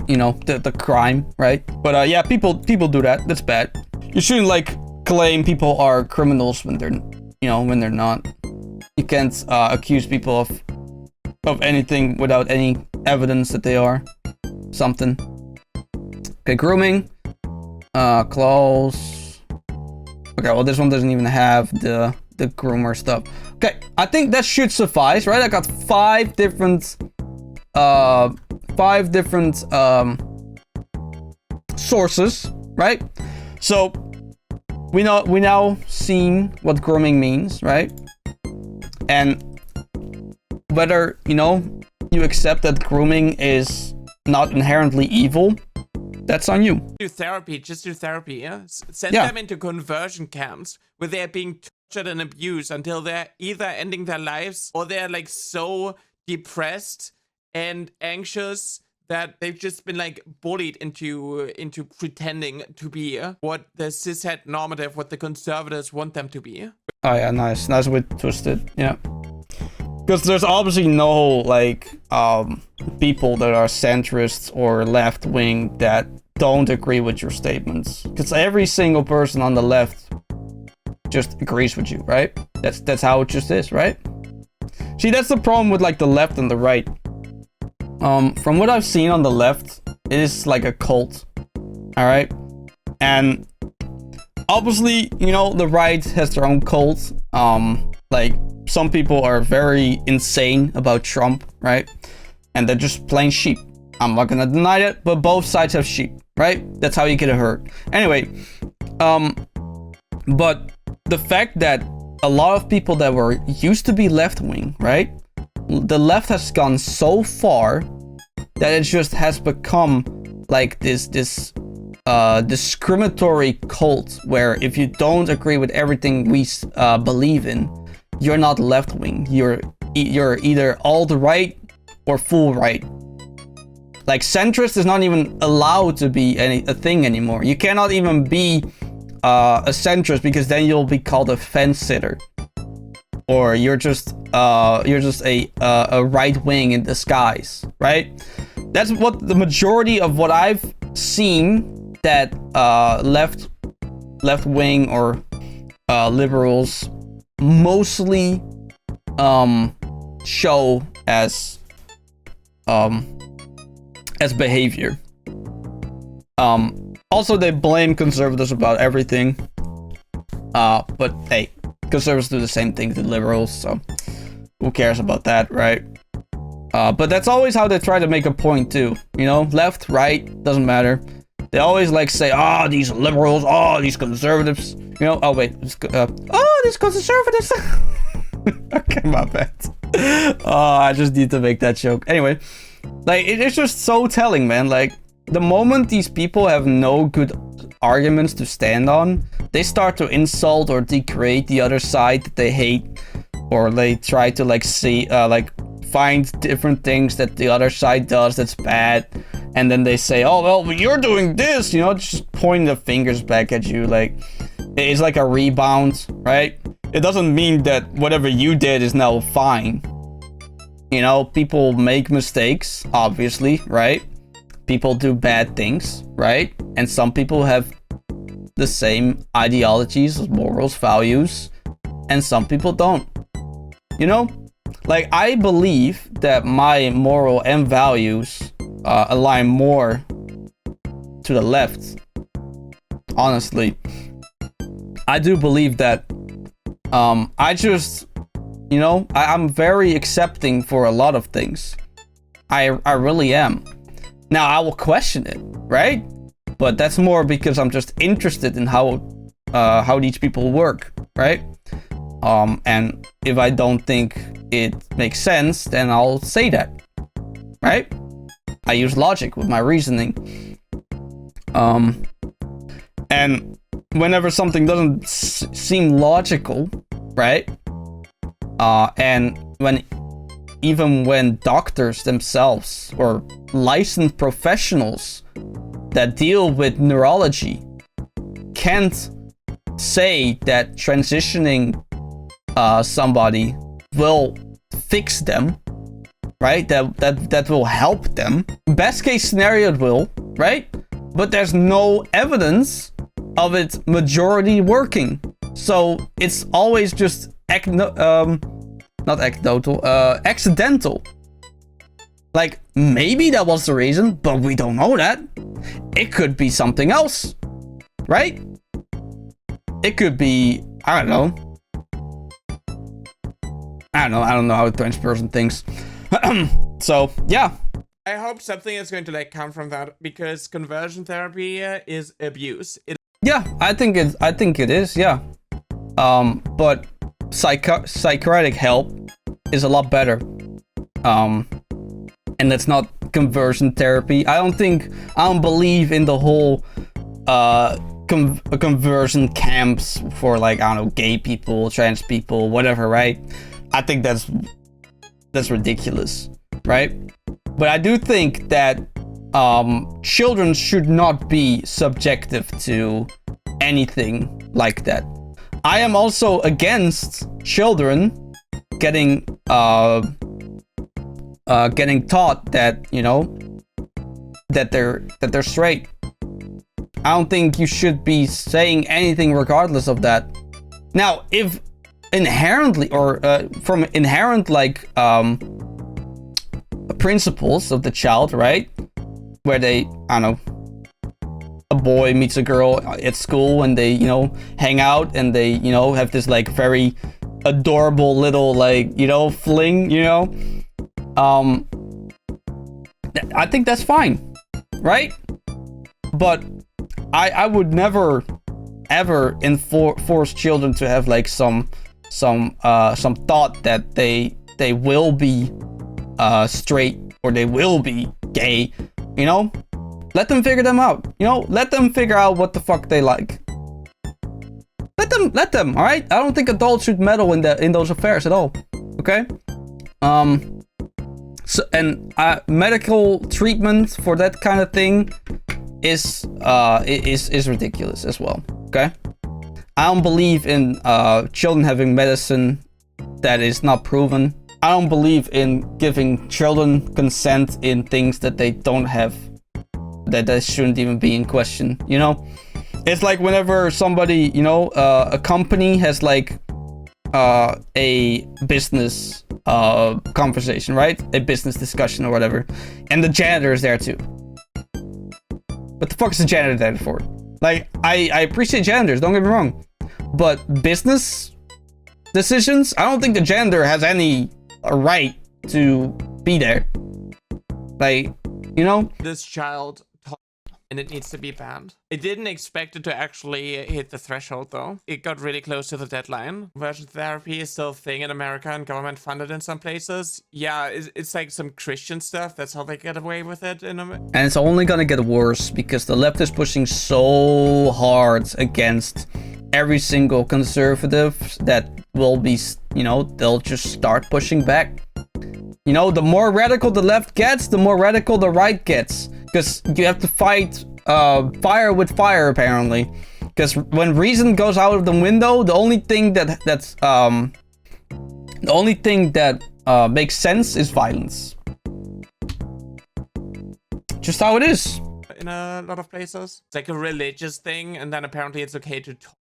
you know, the crime, right? But yeah, people do that. That's bad. You shouldn't like claim people are criminals when they're, you know, when they're not. You can't accuse people of anything without any evidence that they are something. Okay, grooming. Close. Okay, well this one doesn't even have the groomer stuff. Okay, I think that should suffice, right? I got five different sources, right? So we now seen what grooming means, right? And whether, you know, you accept that grooming is not inherently evil, that's on you. Do therapy, just do therapy, yeah? Send them into conversion camps where they're being tortured and abused until they're either ending their lives or they're like so depressed and anxious that they've just been like bullied into pretending to be what the cishet normative, what the conservatives want them to be. Oh yeah, nice way to twist it. Yeah, because there's obviously no like people that are centrists or left wing that don't agree with your statements. Because every single person on the left just agrees with you, right? That's how it just is, right? See, that's the problem with like the left and the right. From what I've seen on the left, it is like a cult. All right, and obviously, you know, the right has their own cult. Like some people are very insane about Trump, right? And they're just plain sheep. I'm not gonna deny it, but both sides have sheep, right? That's how you get hurt. Anyway, but the fact that a lot of people that were used to be left-wing, right? The left has gone so far that it just has become like this discriminatory cult where if you don't agree with everything we believe in, you're not left-wing. You're either all the right or full right. Like centrist is not even allowed to be a thing anymore. You cannot even be a centrist because then you'll be called a fence sitter, or you're just a right wing in disguise, right? That's what the majority of what I've seen that left wing or liberals mostly show as behavior. Also, they blame conservatives about everything. But hey, conservatives do the same thing to liberals, so who cares about that, right? But that's always how they try to make a point too. You know, left, right, doesn't matter. They always like say, "Oh, these liberals, oh, these conservatives." You know, oh wait, oh, these conservatives. Okay, my bad. Oh, I just need to make that joke. Anyway, like it's just so telling, man. Like the moment these people have no good arguments to stand on, they start to insult or degrade the other side that they hate, or they try to like see like find different things that the other side does that's bad, and then they say, "Oh well, you're doing this," you know, just pointing the fingers back at you. Like it's like a rebound, right? It doesn't mean that whatever you did is now fine. You know, people make mistakes, obviously, right? People do bad things, right? And some people have the same ideologies, morals, values, and some people don't. You know, like I believe that my moral and values align more to the left. Honestly, I do believe that. I just, you know, I'm very accepting for a lot of things. I really am. Now I will question it, right? But that's more because I'm just interested in how these people work, right? And if I don't think it makes sense, then I'll say that, right? I use logic with my reasoning. And whenever something doesn't seem logical, right? And even when doctors themselves or licensed professionals that deal with neurology can't say that transitioning somebody will fix them, right? That will help them. Best case scenario, it will, right? But there's no evidence of it majority working. So it's always just accidental. Like, maybe that was the reason, but we don't know that. It could be something else, right? It could be, I don't know. I don't know how a trans person thinks. So, yeah. I hope something is going to like come from that, because conversion therapy is abuse. Yeah, I think it is, yeah. But psychiatric help is a lot better. And that's not conversion therapy. I don't believe in the whole conversion camps for, like, I don't know, gay people, trans people, whatever, right? I think that's ridiculous, right? But I do think that children should not be subjective to anything like that. I am also against children getting taught that, you know, that they're straight. I don't think you should be saying anything regardless of that. Now, if inherently or from inherent like principles of the child, right, where they, I don't know, a boy meets a girl at school and they, you know, hang out and they, you know, have this like very adorable little, like, you know, fling, you know, I think that's fine, right? But I would never ever force children to have like some thought that they will be straight or they will be gay, you know? Let them figure them out, you know? Let them figure out what the fuck they like. Let them, all right? I don't think adults should meddle in those affairs at all, okay? So, and medical treatment for that kind of thing is ridiculous as well, okay? I don't believe in children having medicine that is not proven. I don't believe in giving children consent in things that they don't have, that shouldn't even be in question, you know? It's like whenever somebody, you know, a company has like a business conversation, right? A business discussion or whatever, and the janitor is there too. What the fuck is the janitor there for? Like, I appreciate janitors, don't get me wrong, but business decisions, I don't think the janitor has any right to be there. Like, you know? This child, and it needs to be banned. I didn't expect it to actually hit the threshold though. It got really close to the deadline. Conversion therapy is still a thing in America and government funded in some places. Yeah, it's like some Christian stuff. That's how they get away with it in America. And it's only gonna get worse because the left is pushing so hard against every single conservative that will be, you know, they'll just start pushing back. You know, the more radical the left gets, the more radical the right gets. Because you have to fight fire with fire, apparently. Because when reason goes out of the window, the only thing that makes sense is violence. Just how it is. In a lot of places, it's like a religious thing, and then apparently it's okay to talk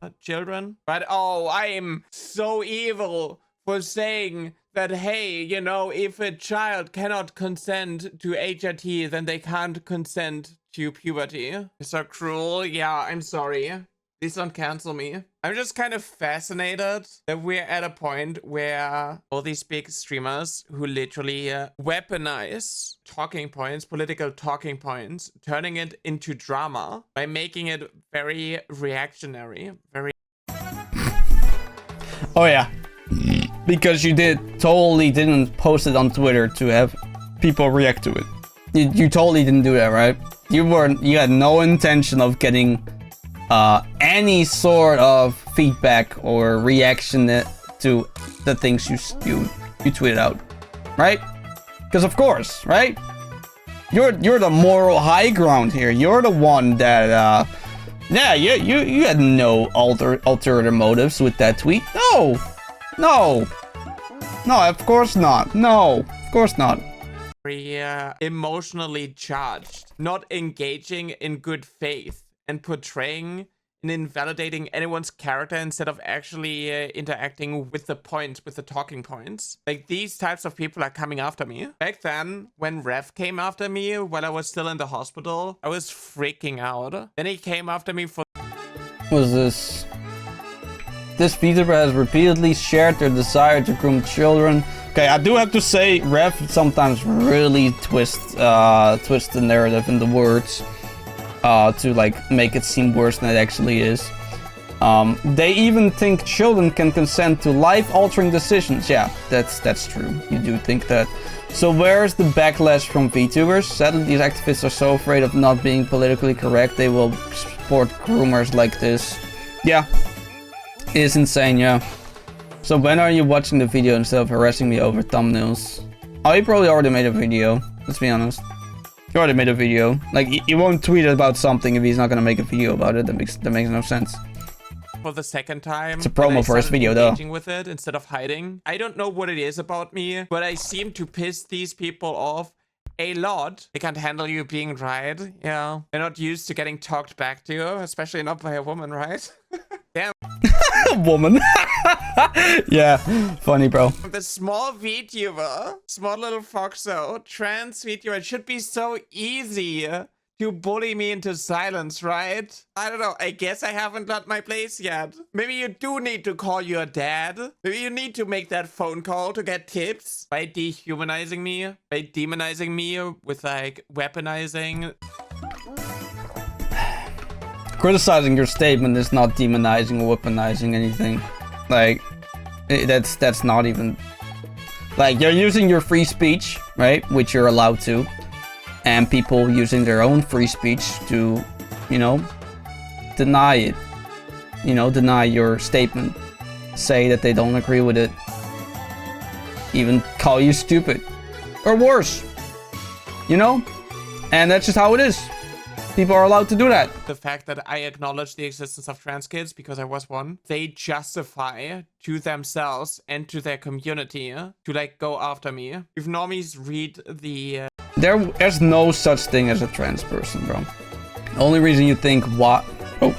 to children. But oh, I am so evil for saying that, hey, you know, if a child cannot consent to HRT, then they can't consent to puberty. It's so cruel. Yeah, I'm sorry. Please don't cancel me. I'm just kind of fascinated that we're at a point where all these big streamers who literally weaponize talking points, political talking points, turning it into drama by making it very reactionary, very... Oh yeah. Because you totally didn't post it on Twitter to have people react to it. You totally didn't do that, right? You had no intention of getting any sort of feedback or reaction to the things you tweeted out, right? Because of course, right? You're the moral high ground here. You're the one that yeah, you had no ulterior motives with that tweet. No, of course not. No, of course not. Very emotionally charged, not engaging in good faith, and portraying and invalidating anyone's character instead of actually interacting with the points, with the talking points. Like, these types of people are coming after me. Back then, when Rev came after me while I was still in the hospital, I was freaking out. Then he came after me for... What is this? This Vtuber has repeatedly shared their desire to groom children. Okay, I do have to say, Rev sometimes really twists the narrative in the words to like make it seem worse than it actually is. They even think children can consent to life-altering decisions. Yeah, that's true. You do think that. So where's the backlash from VTubers? Sadly, these activists are so afraid of not being politically correct, they will support groomers like this. Yeah, it is insane, yeah. So when are you watching the video instead of harassing me over thumbnails? Oh, you probably already made a video, let's be honest. He already made a video. Like, he won't tweet about something if he's not gonna make a video about it. That makes no sense. For the second time. It's a promo for his video, though. With it instead of hiding. I don't know what it is about me, but I seem to piss these people off a lot. They can't handle you being right. Yeah, they're not used to getting talked back to, especially not by a woman, right? Damn. Woman. Yeah, funny, bro. The small VTuber, small little foxo, trans VTuber, it should be so easy to bully me into silence, right? I don't know. I guess I haven't got my place yet. Maybe you do need to call your dad. Maybe you need to make that phone call to get tips by dehumanizing me, by demonizing me with like weaponizing. Criticizing your statement is not demonizing or weaponizing anything. Like, that's not even... Like, you're using your free speech, right? Which you're allowed to. And people using their own free speech to, you know, deny it. You know, deny your statement. Say that they don't agree with it. Even call you stupid. Or worse. You know? And that's just how it is. People are allowed to do that. The fact that I acknowledge the existence of trans kids because I was one, they justify to themselves and to their community to like go after me. If normies read the... There's no such thing as a trans person, bro. The only reason you think what... Oh,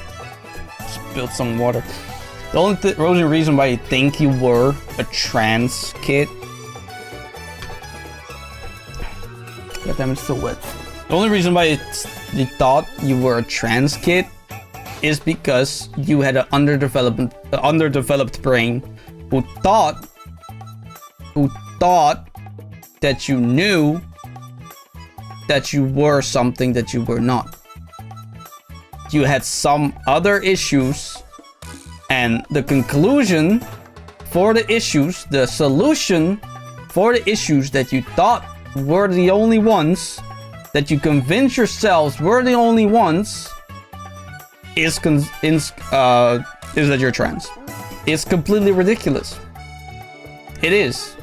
spilled some water. The only reason why you think you were a trans kid... God damn, it's still wet. The only reason why you thought you were a trans kid is because you had an underdeveloped brain who thought that you knew that you were something that you were not. You had some other issues, and the conclusion for the issues, the solution for the issues that you thought were the only ones, that you convince yourselves were the only ones, is that you're trans. It's completely ridiculous. It is.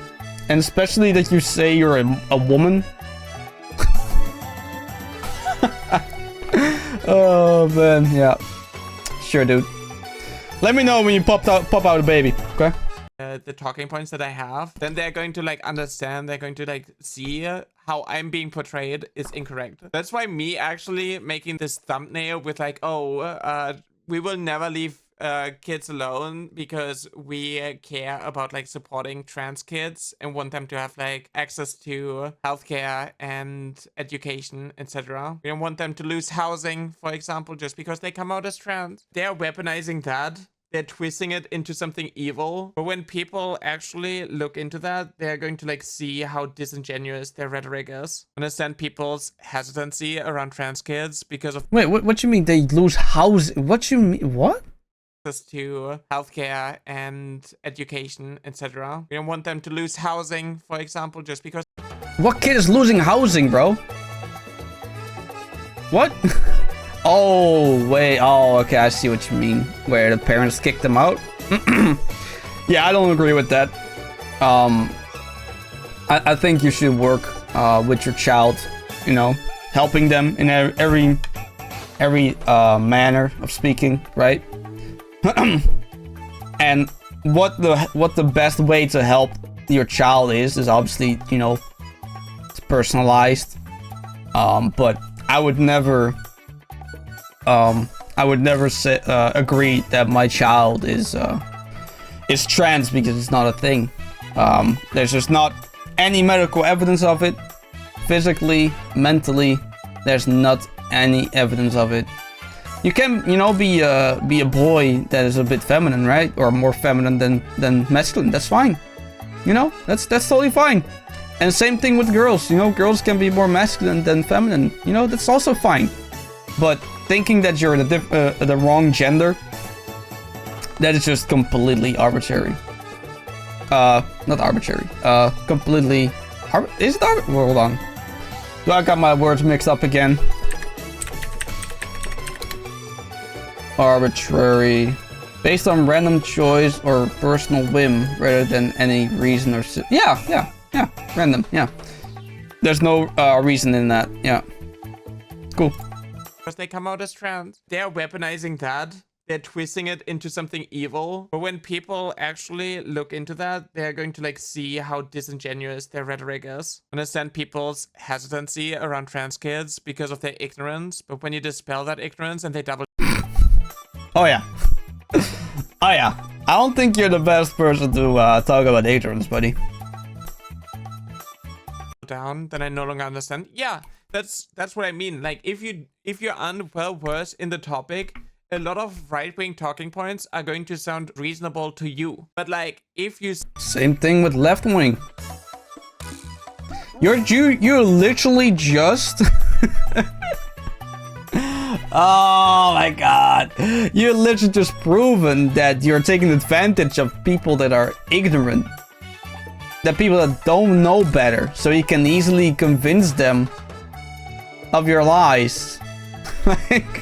And especially that you say you're a woman. Oh man, yeah. Sure, dude. Let me know when you pop out a baby, okay? The talking points that I have, then they're going to like understand, they're going to like see how I'm being portrayed is incorrect. That's why me actually making this thumbnail with like, oh, we will never leave kids alone because we care about like supporting trans kids and want them to have like access to healthcare and education, etc. We don't want them to lose housing, for example, just because they come out as trans. They're weaponizing that. They're twisting it into something evil. But when people actually look into that, they're going to like see how disingenuous their rhetoric is. Understand people's hesitancy around trans kids because of... Wait, what you mean they lose housing? What you mean? What? Access to healthcare and education, etc. We don't want them to lose housing, for example, just because... What kid is losing housing, bro? What? Oh, wait. Oh, okay. I see what you mean. Where the parents kicked them out? Yeah, I don't agree with that. I think you should work with your child, you know, helping them in every manner of speaking, right? And what the best way to help your child is obviously, you know, personalized. But I would never say, agree that my child is trans because it's not a thing. There's just not any medical evidence of it. Physically, mentally, there's not any evidence of it. You can, you know, be a boy that is a bit feminine, right? Or more feminine than masculine. That's fine. You know, that's totally fine. And same thing with girls. You know, girls can be more masculine than feminine. You know, that's also fine. But thinking that you're the wrong gender, that is just completely arbitrary. Not arbitrary. Completely. Is it arbitrary? Hold on. I got my words mixed up again. Arbitrary. Based on random choice or personal whim rather than any reason or... Yeah. Random, yeah. There's no reason in that, yeah. Cool. Because they come out as trans. They're weaponizing that. They're twisting it into something evil. But when people actually look into that, they're going to like see how disingenuous their rhetoric is. Understand people's hesitancy around trans kids because of their ignorance. But when you dispel that ignorance and they double... Oh yeah. Oh yeah. I don't think you're the best person to talk about ignorance, buddy. Down, then I no longer understand. Yeah, that's what I mean. Like if you're unwell versed in the topic, a lot of right-wing talking points are going to sound reasonable to you. But like if you... Same thing with left wing. You're literally just... Oh my god. You're literally just proven that you're taking advantage of people that are ignorant. That people that don't know better. So you can easily convince them of your lies. Like...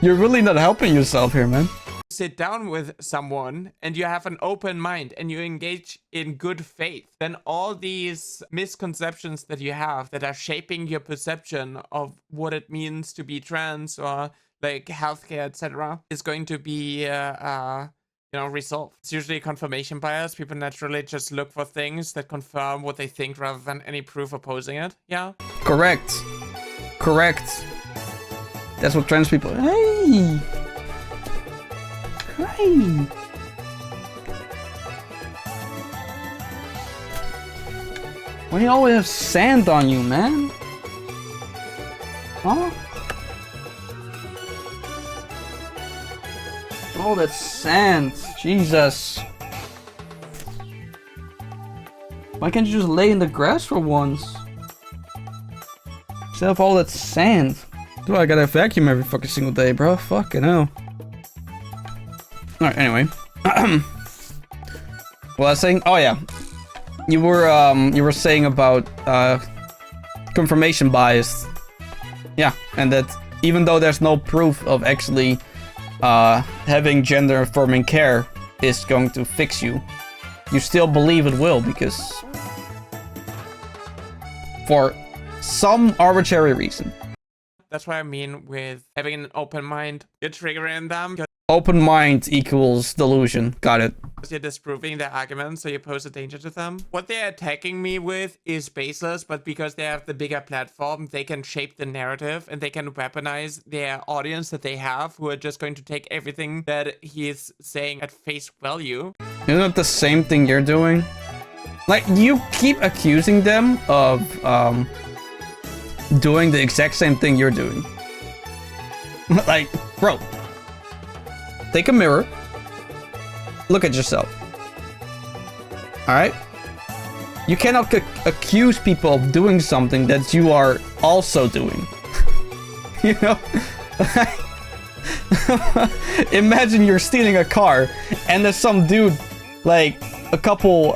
You're really not helping yourself here, man. Sit down with someone and you have an open mind and you engage in good faith, then all these misconceptions that you have that are shaping your perception of what it means to be trans or like healthcare, etc., is going to be resolved. It's usually confirmation bias. People naturally just look for things that confirm what they think rather than any proof opposing it. Yeah. Correct. That's what trans people... Hey! Why do you always have sand on you, man? Huh? Oh, that's sand. Jesus. Why can't you just lay in the grass for once? Instead of all that sand. Dude, I gotta vacuum every fucking single day, bro. Fucking hell. Alright, anyway. Well, I was saying... Oh, yeah. You were saying about confirmation bias. Yeah, and that even though there's no proof of actually having gender-affirming care is going to fix you, you still believe it will because... For some arbitrary reason. That's what I mean with having an open mind. You're triggering them. Open mind equals delusion. Got it. You're disproving their arguments, so you pose a danger to them. What they're attacking me with is baseless, but because they have the bigger platform, they can shape the narrative and they can weaponize their audience that they have, who are just going to take everything that he's saying at face value. Isn't it the same thing you're doing? Like, you keep accusing them of doing the exact same thing you're doing. Like, bro. Take a mirror. Look at yourself. Alright? You cannot accuse people of doing something that you are also doing. You know? Imagine you're stealing a car and there's some dude like a couple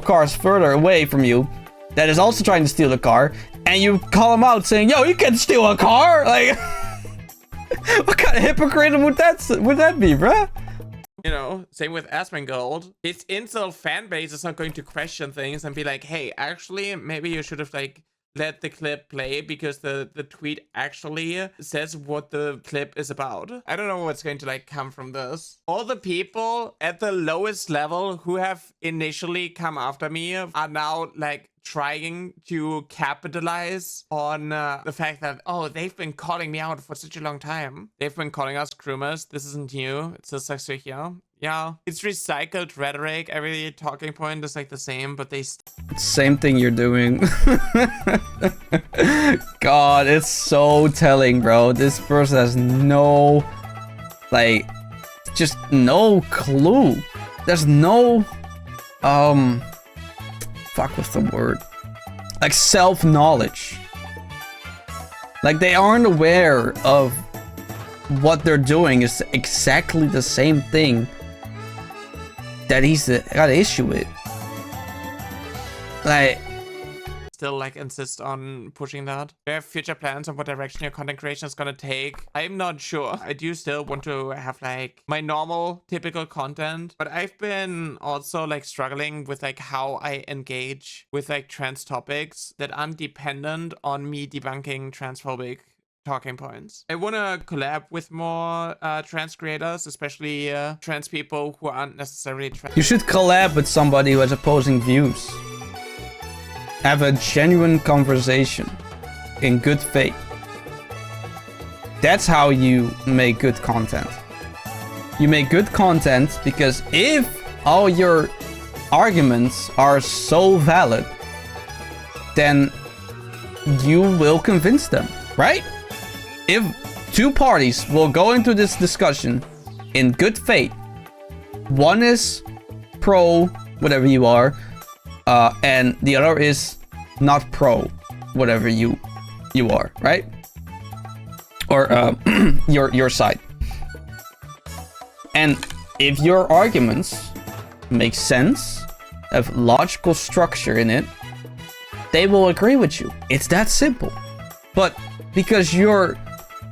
cars further away from you that is also trying to steal a car, and you call him out saying, "Yo, you can't steal a car!" Like, what kind of hypocrite would that be, bruh? You know, same with Asmongold. His incel fan base is not going to question things and be like, "Hey, actually, maybe you should have like let the clip play because the tweet actually says what the clip is about. I don't know what's going to like come from this. All the people at the lowest level who have initially come after me are now like trying to capitalize on the fact that, oh, they've been calling me out for such a long time. They've been calling us groomers. This isn't new. It still sucks to hear. Yeah, it's recycled rhetoric. Every talking point is like the same, but they same thing you're doing. God, it's so telling, bro. This person has no, like, just no clue. There's no, fuck, what's the word? Like self-knowledge. Like they aren't aware of what they're doing is exactly the same thing that he's got an issue with. Like, still like insist on pushing that. Do you have future plans on what direction your content creation is gonna take? I'm not sure. I do still want to have like my normal typical content, but I've been also like struggling with like how I engage with like trans topics that aren't dependent on me debunking transphobic talking points. I want to collab with more trans creators, especially trans people who aren't necessarily trans. You should collab with somebody who has opposing views. Have a genuine conversation in good faith. That's how you make good content. You make good content because if all your arguments are so valid, then you will convince them, right? If two parties will go into this discussion in good faith, one is pro whatever you are, and the other is not pro whatever you are, right? Or your side. And if your arguments make sense, have logical structure in it, they will agree with you. It's that simple. But because your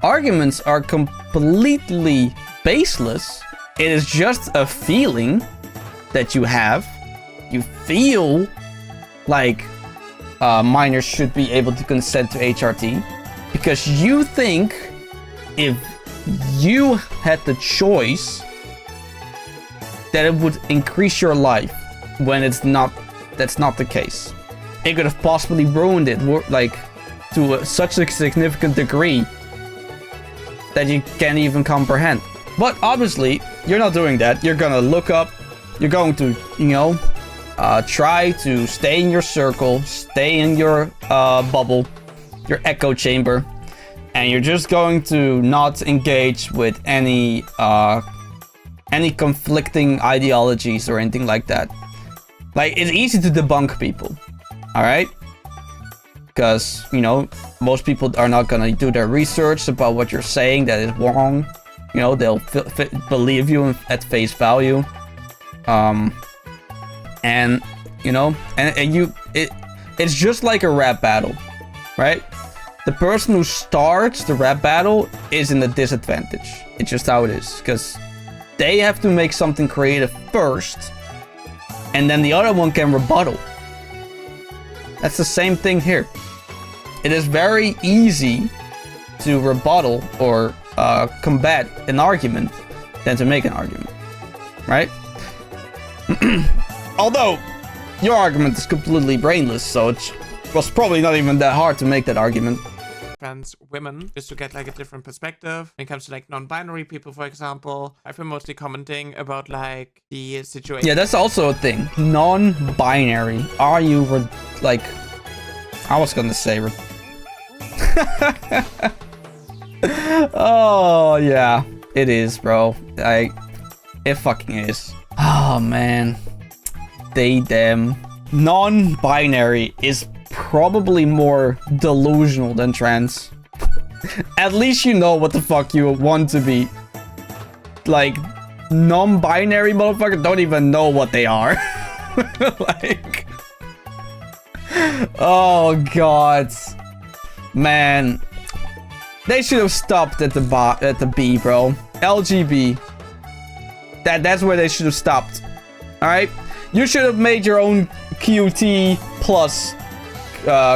arguments are completely baseless, it is just a feeling that you have. You feel like minors should be able to consent to HRT because you think if you had the choice that it would increase your life, when it's not. That's not the case. It could have possibly ruined it, like to such a significant degree that you can't even comprehend. But obviously, you're not doing that. You're gonna look up. You're going to, you know, try to stay in your circle, stay in your bubble, your echo chamber, and you're just going to not engage with any conflicting ideologies or anything like that. Like, it's easy to debunk people, all right? Because, you know, most people are not gonna do their research about what you're saying that is wrong. You know, they'll believe you at face value. And you know, it's just like a rap battle, right? The person who starts the rap battle is in a disadvantage. It's just how it is, because they have to make something creative first, and then the other one can rebuttal. That's the same thing here. It is very easy to rebuttal or combat an argument than to make an argument, right? Although your argument is completely brainless, so it was probably not even that hard to make that argument. Trans women, just to get like a different perspective when it comes to like non-binary people, for example. I've been mostly commenting about like the situation. Yeah, that's also a thing. Non-binary. Are you like? I was gonna say. Oh yeah, it is, bro. It fucking is. Oh man. They, them. Non-binary is probably more delusional than trans. At least you know what the fuck you want to be. Like, non-binary motherfuckers don't even know what they are. Like, oh god, man, they should have stopped at the B, bro. LGB. That's where they should have stopped. All right. You should have made your own QT plus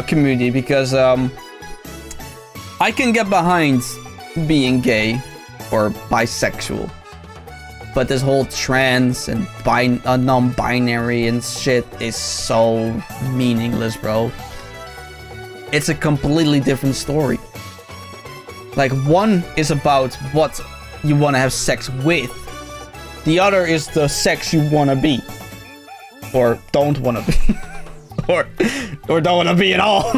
community because I can get behind being gay or bisexual, but this whole trans and non-binary and shit is so meaningless, bro. It's a completely different story. Like, one is about what you want to have sex with. The other is the sex you want to be. Or don't want to be. or don't want to be at all.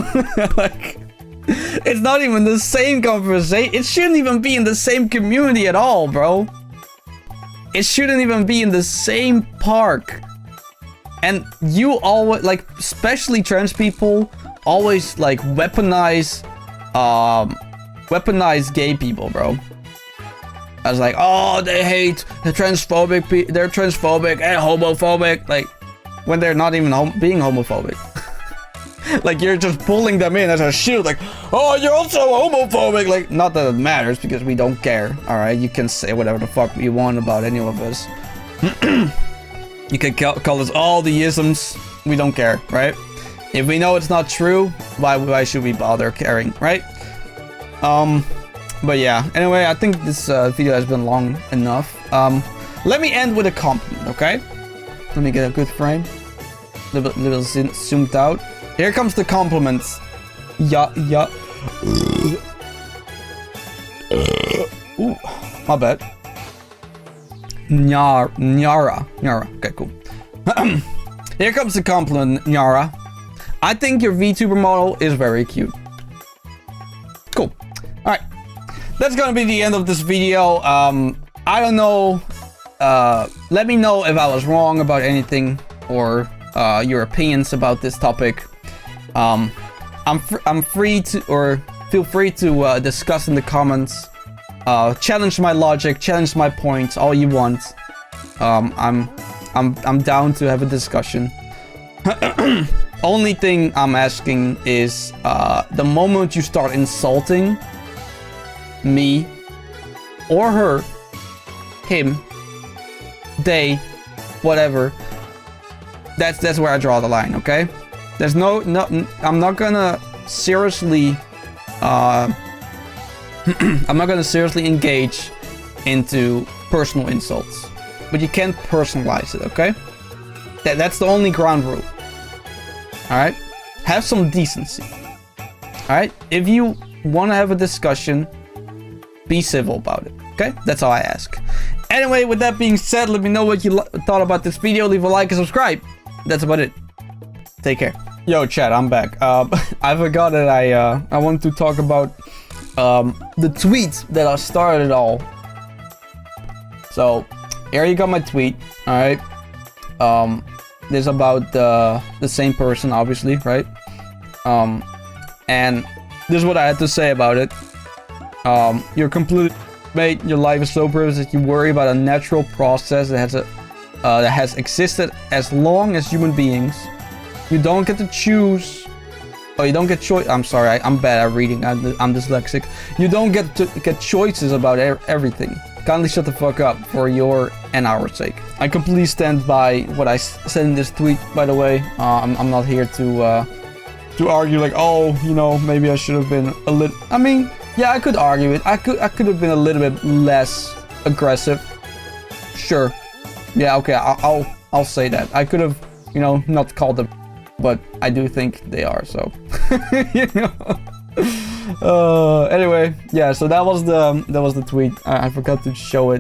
Like, it's not even the same conversation. It shouldn't even be in the same community at all, bro. It shouldn't even be in the same park. And you always, like, especially trans people, always, like, weaponize gay people, bro. I was like, oh, they hate the transphobic, they're transphobic and homophobic. Like, when they're not even being homophobic. Like, you're just pulling them in as a shield, like, oh, you're also homophobic. Like, not that it matters, because we don't care, alright? You can say whatever the fuck you want about any of us. You can call us all the isms. We don't care, right? If we know it's not true, why should we bother caring, right? But yeah, anyway, I think this video has been long enough. Let me end with a compliment, okay? Let me get a good frame. Little zoomed out. Here comes the compliments. Yeah. Ooh, my bad. Nyara. Okay, cool. Here comes the compliment, Nyara. I think your VTuber model is very cute. Cool. Alright. That's gonna be the end of this video. I don't know. Let me know if I was wrong about anything or your opinions about this topic. I'm free to, or feel free to discuss in the comments. Challenge my logic, challenge my points, all you want. I'm down to have a discussion. Only thing I'm asking is the moment you start insulting me or her, him, they, whatever, that's where I draw the line, okay? There's no I'm not gonna seriously I'm not gonna seriously engage into personal insults, but you can't personalize it, okay? That's the only ground rule. Alright? Have some decency. Alright? If you want to have a discussion, be civil about it, okay? That's all I ask. Anyway, with that being said, let me know what you thought about this video. Leave a like and subscribe. That's about it. Take care. Yo, chat, I'm back. I forgot that I wanted to talk about the tweet that started it all. So, here you got my tweet, alright? This is about the same person, obviously, right? And this is what I had to say about it. You're completely, mate, your life is so privileged that you worry about a natural process that has existed as long as human beings. You don't get to choose, or you don't get choice. I'm sorry, I'm bad at reading. I'm dyslexic. You don't get to get choices about everything. Kindly shut the fuck up for your and our sake. I completely stand by what I said in this tweet, by the way. I'm not here to argue like, oh, you know, maybe I should have been a little. I mean, yeah, I could argue it. I could have been a little bit less aggressive. Sure. Yeah, okay. I'll say that. I could have, you know, not called them, but I do think they are. So, you know. Anyway, yeah. So that was the tweet. I forgot to show it